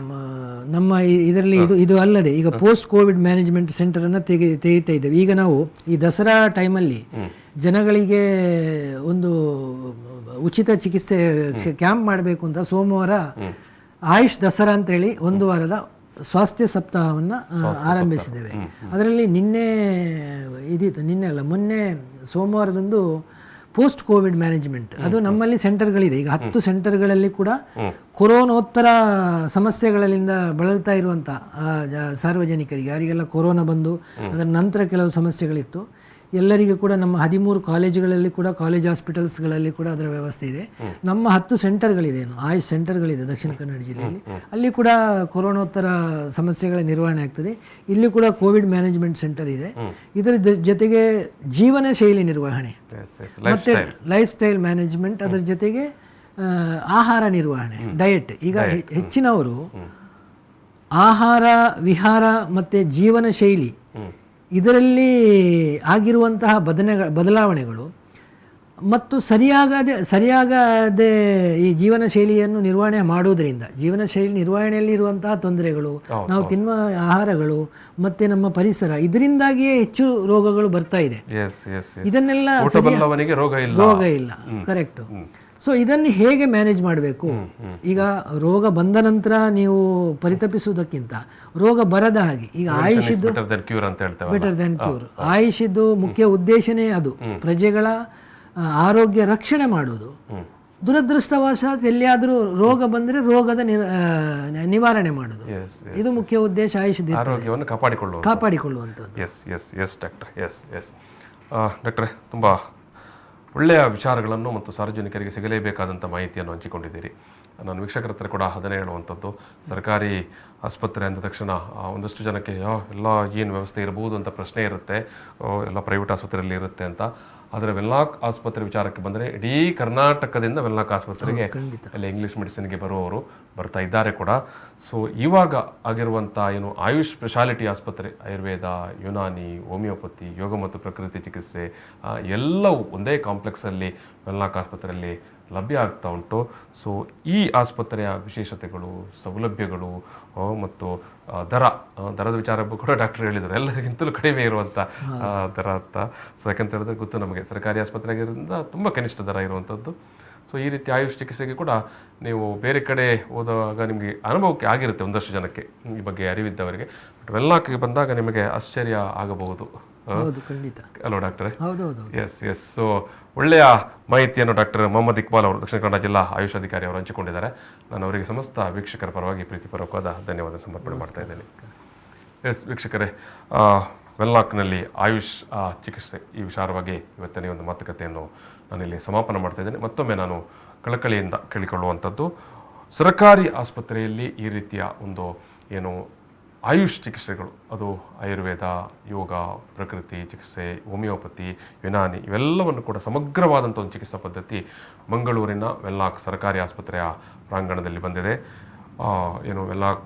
ನಮ್ಮ ಇದರಲ್ಲಿ ಇದು ಅಲ್ಲದೆ ಈಗ ಪೋಸ್ಟ್ ಕೋವಿಡ್ ಮ್ಯಾನೇಜ್ಮೆಂಟ್ ಸೆಂಟರ್ ಅನ್ನ ತೆರೀತಾ ಇದ್ದೇವೆ. ಈಗ ನಾವು ಈ ದಸರಾ ಟೈಮಲ್ಲಿ ಜನಗಳಿಗೆ ಒಂದು ಉಚಿತ ಚಿಕಿತ್ಸೆ ಕ್ಯಾಂಪ್ ಮಾಡಬೇಕು ಅಂತ ಸೋಮವಾರ ಆಯುಷ್ ದಸರಾ ಅಂತೇಳಿ 1 ವಾರದ ಸ್ವಾಸ್ಥ್ಯ ಸಪ್ತಾಹವನ್ನು ಆರಂಭಿಸಿದ್ದೇವೆ. ಅದರಲ್ಲಿ ಮೊನ್ನೆ ಸೋಮವಾರದಂದು ಪೋಸ್ಟ್ ಕೋವಿಡ್ ಮ್ಯಾನೇಜ್ಮೆಂಟ್ ಅದು ನಮ್ಮಲ್ಲಿ ಸೆಂಟರ್ಗಳಿದೆ. ಈಗ 10 ಸೆಂಟರ್ಗಳಲ್ಲಿ ಕೂಡ ಕೊರೋನೋತ್ತರ ಸಮಸ್ಯೆಗಳಿಂದ ಬಳಲ್ತಾ ಇರುವಂಥ ಸಾರ್ವಜನಿಕರಿಗೆ ಯಾರಿಗೆಲ್ಲ ಕೊರೋನಾ ಬಂದು ಅದರ ನಂತರ ಕೆಲವು ಸಮಸ್ಯೆಗಳಿತ್ತು ಎಲ್ಲರಿಗೂ ಕೂಡ ನಮ್ಮ 13 ಕಾಲೇಜುಗಳಲ್ಲಿ ಕೂಡ ಕಾಲೇಜ್ ಹಾಸ್ಪಿಟಲ್ಸ್ಗಳಲ್ಲಿ ಕೂಡ ಅದರ ವ್ಯವಸ್ಥೆ ಇದೆ. ನಮ್ಮ 10 ಸೆಂಟರ್ಗಳಿದೆ, ಆಯುಷ್ ಸೆಂಟರ್ಗಳಿದೆ ದಕ್ಷಿಣ ಕನ್ನಡ ಜಿಲ್ಲೆಯಲ್ಲಿ. ಅಲ್ಲಿ ಕೂಡ ಕೊರೋನೋತ್ತರ ಸಮಸ್ಯೆಗಳ ನಿರ್ವಹಣೆ ಆಗ್ತದೆ. ಇಲ್ಲಿ ಕೂಡ ಕೋವಿಡ್ ಮ್ಯಾನೇಜ್ಮೆಂಟ್ ಸೆಂಟರ್ ಇದೆ. ಇದರ ಜೊತೆಗೆ ಜೀವನ ಶೈಲಿ ನಿರ್ವಹಣೆ ಮತ್ತೆ ಲೈಫ್ ಸ್ಟೈಲ್ ಮ್ಯಾನೇಜ್ಮೆಂಟ್, ಅದರ ಜೊತೆಗೆ ಆಹಾರ ನಿರ್ವಹಣೆ, ಡಯಟ್. ಈಗ ಹೆಚ್ಚಿನವರು ಆಹಾರ ವಿಹಾರ ಮತ್ತು ಜೀವನ ಶೈಲಿ ಇದರಲ್ಲಿ ಆಗಿರುವಂತಹ ಬದಲಾವಣೆಗಳು ಮತ್ತು ಸರಿಯಾಗದೆ ಈ ಜೀವನ ಶೈಲಿಯನ್ನು ನಿರ್ವಹಣೆ ಮಾಡುವುದರಿಂದ ಜೀವನ ಶೈಲಿ ನಿರ್ವಹಣೆಯಲ್ಲಿ ಇರುವಂತಹ ತೊಂದರೆಗಳು, ನಾವು ತಿನ್ನುವ ಆಹಾರಗಳು ಮತ್ತು ನಮ್ಮ ಪರಿಸರ ಇದರಿಂದಾಗಿಯೇ ಹೆಚ್ಚು ರೋಗಗಳು ಬರ್ತಾ ಇದೆ. ಇದನ್ನೆಲ್ಲ ರೋಗ ಇಲ್ಲ, ಕರೆಕ್ಟ್. ಸೊ ಇದನ್ನು ಹೇಗೆ ಮ್ಯಾನೇಜ್ ಮಾಡಬೇಕು? ಈಗ ರೋಗ ಬಂದ ನಂತರ ನೀವು ಪರಿತಪಿಸುವುದಕ್ಕಿಂತ ರೋಗ ಬರದ ಹಾಗೆ, ಈಗ ಆಯುಷಿದ್ದು ಬೆಟರ್ ದೆನ್ ಕ್ಯೂರ್, ಆಯುಷಿದ್ದು ಮುಖ್ಯ ಉದ್ದೇಶನೇ ಅದು, ಪ್ರಜೆಗಳ ಆರೋಗ್ಯ ರಕ್ಷಣೆ ಮಾಡೋದು. ದುರದೃಷ್ಟವಶಾತ್ ಎಲ್ಲಿಯಾದರೂ ರೋಗ ಬಂದರೆ ರೋಗದ ನಿವಾರಣೆ ಮಾಡೋದು, ಇದು ಮುಖ್ಯ ಉದ್ದೇಶ ಆಯುಷ್ ಆರೋಗ್ಯವನ್ನು ಕಾಪಾಡಿಕೊಳ್ಳುವಂಥದ್ದು. ಎಸ್ ಡಾಕ್ಟ್ರೆ, ತುಂಬ ಒಳ್ಳೆಯ ವಿಚಾರಗಳನ್ನು ಮತ್ತು ಸಾರ್ವಜನಿಕರಿಗೆ ಸಿಗಲೇಬೇಕಾದಂಥ ಮಾಹಿತಿಯನ್ನು ಹಂಚಿಕೊಂಡಿದ್ದೀರಿ. ನಾನು ವೀಕ್ಷಕರ ಹತ್ರ ಕೂಡ ಅದನ್ನೇ ಹೇಳುವಂಥದ್ದು, ಸರ್ಕಾರಿ ಆಸ್ಪತ್ರೆ ಅಂದ ತಕ್ಷಣ ಒಂದಷ್ಟು ಜನಕ್ಕೆ ಎಲ್ಲ ಏನು ವ್ಯವಸ್ಥೆ ಇರ್ಬೋದು ಅಂತ ಪ್ರಶ್ನೆ ಇರುತ್ತೆ, ಎಲ್ಲ ಪ್ರೈವೇಟ್ ಆಸ್ಪತ್ರೆಯಲ್ಲಿ ಇರುತ್ತೆ ಅಂತ. ಆದರೆ ವೆನ್ಲಾಕ್ ಆಸ್ಪತ್ರೆ ವಿಚಾರಕ್ಕೆ ಬಂದರೆ ಇಡೀ ಕರ್ನಾಟಕದಿಂದ ವೆನ್ಲಾಕ್ ಆಸ್ಪತ್ರೆಗೆ ಅಲ್ಲಿ ಇಂಗ್ಲೀಷ್ ಮೆಡಿಸಿನ್ಗೆ ಬರುವವರು ಬರ್ತಾ ಇದ್ದಾರೆ ಕೂಡ. ಸೊ ಇವಾಗ ಆಗಿರುವಂಥ ಏನು ಆಯುಷ್ ಸ್ಪೆಷಾಲಿಟಿ ಆಸ್ಪತ್ರೆ, ಆಯುರ್ವೇದ, ಯುನಾನಿ, ಹೋಮಿಯೋಪತಿ, ಯೋಗ ಮತ್ತು ಪ್ರಕೃತಿ ಚಿಕಿತ್ಸೆ ಎಲ್ಲವೂ ಒಂದೇ ಕಾಂಪ್ಲೆಕ್ಸಲ್ಲಿ ವೆನ್ಲಾಕ್ ಆಸ್ಪತ್ರೆಯಲ್ಲಿ ಲಭ್ಯ ಆಗ್ತಾ ಉಂಟು. ಸೊ ಈ ಆಸ್ಪತ್ರೆಯ ವಿಶೇಷತೆಗಳು, ಸೌಲಭ್ಯಗಳು ಮತ್ತು ದರದ ವಿಚಾರ ಕೂಡ ಡಾಕ್ಟರ್ ಹೇಳಿದರು, ಎಲ್ಲರಿಗಿಂತಲೂ ಕಡಿಮೆ ಇರುವಂಥ ದರ ಅಂತ. ಸೊ ಯಾಕಂತ ಹೇಳಿದ್ರೆ ಗೊತ್ತು ನಮಗೆ, ಸರ್ಕಾರಿ ಆಸ್ಪತ್ರೆ ಆಗಿರೋದ್ರಿಂದ ತುಂಬ ಕನಿಷ್ಠ ದರ ಇರುವಂಥದ್ದು. ಸೊ ಈ ರೀತಿ ಆಯುಷ್ ಚಿಕಿತ್ಸೆಗೆ ಕೂಡ ನೀವು ಬೇರೆ ಕಡೆ ಹೋದಾಗ ನಿಮಗೆ ಅನುಭವಕ್ಕೆ ಆಗಿರುತ್ತೆ ಒಂದಷ್ಟು ಜನಕ್ಕೆ, ಈ ಬಗ್ಗೆ ಅರಿವಿದ್ದವರಿಗೆ. ಬಟ್ ವೆನ್ಲಾಕ್ಗೆ ಬಂದಾಗ ನಿಮಗೆ ಆಶ್ಚರ್ಯ ಆಗಬಹುದು. ಹೌದು, ಖಂಡಿತ ಅಲ್ವಾ ಡಾಕ್ಟ್ರೆ? ಹೌದೌದು. ಎಸ್. ಸೊ ಒಳ್ಳೆಯ ಮಾಹಿತಿಯನ್ನು ಡಾಕ್ಟರ್ ಮೊಹಮ್ಮದ್ ಇಕ್ಬಾಲ್ ಅವರು, ದಕ್ಷಿಣ ಕನ್ನಡ ಜಿಲ್ಲಾ ಆಯುಷ್ ಅಧಿಕಾರಿ ಅವರು ಹಂಚಿಕೊಂಡಿದ್ದಾರೆ. ನಾನು ಅವರಿಗೆ ಸಮಸ್ತ ವೀಕ್ಷಕರ ಪರವಾಗಿ ಪ್ರೀತಿಪೂರ್ವಕವಾದ ಧನ್ಯವಾದ ಸಮರ್ಪಣೆ ಮಾಡ್ತಾ ಇದ್ದೇನೆ. ಎಸ್ ವೀಕ್ಷಕರೇ, ವೆನ್ಲಾಕ್ನಲ್ಲಿ ಆಯುಷ್ ಚಿಕಿತ್ಸೆ ಈ ವಿಚಾರವಾಗಿ ಇವತ್ತಿನ ಒಂದು ಮಾತುಕತೆಯನ್ನು ನಾನಿಲ್ಲಿ ಸಮಾಪನ ಮಾಡ್ತಾ ಇದ್ದೇನೆ. ಮತ್ತೊಮ್ಮೆ ನಾನು ಕಳಕಳಿಯಿಂದ ಕೇಳಿಕೊಳ್ಳುವಂಥದ್ದು, ಸರ್ಕಾರಿ ಆಸ್ಪತ್ರೆಯಲ್ಲಿ ಈ ರೀತಿಯ ಒಂದು ಏನು ಆಯುಷ್ ಚಿಕಿತ್ಸೆಗಳು, ಅದು ಆಯುರ್ವೇದ, ಯೋಗ, ಪ್ರಕೃತಿ ಚಿಕಿತ್ಸೆ, ಹೋಮಿಯೋಪತಿ, ಯುನಾನಿ ಇವೆಲ್ಲವನ್ನು ಕೂಡ ಸಮಗ್ರವಾದಂಥ ಒಂದು ಚಿಕಿತ್ಸಾ ಪದ್ಧತಿ ಮಂಗಳೂರಿನ ವೆನ್ಲಾಕ್ ಸರ್ಕಾರಿ ಆಸ್ಪತ್ರೆಯ ಪ್ರಾಂಗಣದಲ್ಲಿ ಬಂದಿದೆ. ಏನು ವೆನ್ಲಾಕ್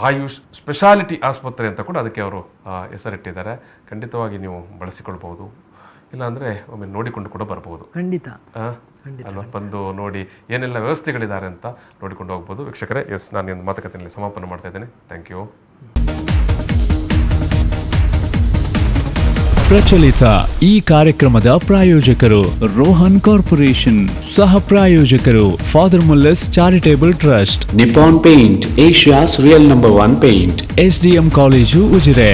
ಆಯುಷ್ ಸ್ಪೆಷಾಲಿಟಿ ಆಸ್ಪತ್ರೆ ಅಂತ ಕೂಡ ಅದಕ್ಕೆ ಅವರು ಹೆಸರಿಟ್ಟಿದ್ದಾರೆ. ಖಂಡಿತವಾಗಿ ನೀವು ಬಳಸಿಕೊಳ್ಬಹುದು, ಇಲ್ಲಾಂದರೆ ಒಮ್ಮೆ ನೋಡಿಕೊಂಡು ಕೂಡ ಬರ್ಬೋದು. ಖಂಡಿತ ಅಲ್ವಾ? ಬಂದು ನೋಡಿ ಏನೆಲ್ಲ ವ್ಯವಸ್ಥೆಗಳಿದ್ದಾರೆ ಅಂತ ನೋಡಿಕೊಂಡು ಹೋಗ್ಬೋದು. ವೀಕ್ಷಕರೇ, ನಾನು ಒಂದು ಮಾತುಕತೆಯಲ್ಲಿ ಸಮಾಪನ ಮಾಡ್ತಾ ಇದ್ದೇನೆ. Thank you. ಪ್ರಚಲಿತ ಈ ಕಾರ್ಯಕ್ರಮದ ಪ್ರಾಯೋಜಕರು ರೋಹನ್ ಕಾರ್ಪೊರೇಷನ್, ಸಹ ಪ್ರಾಯೋಜಕರು father Muller's charitable trust, Nippon Paint, Asia's real #1 paint. SDM college Ujire.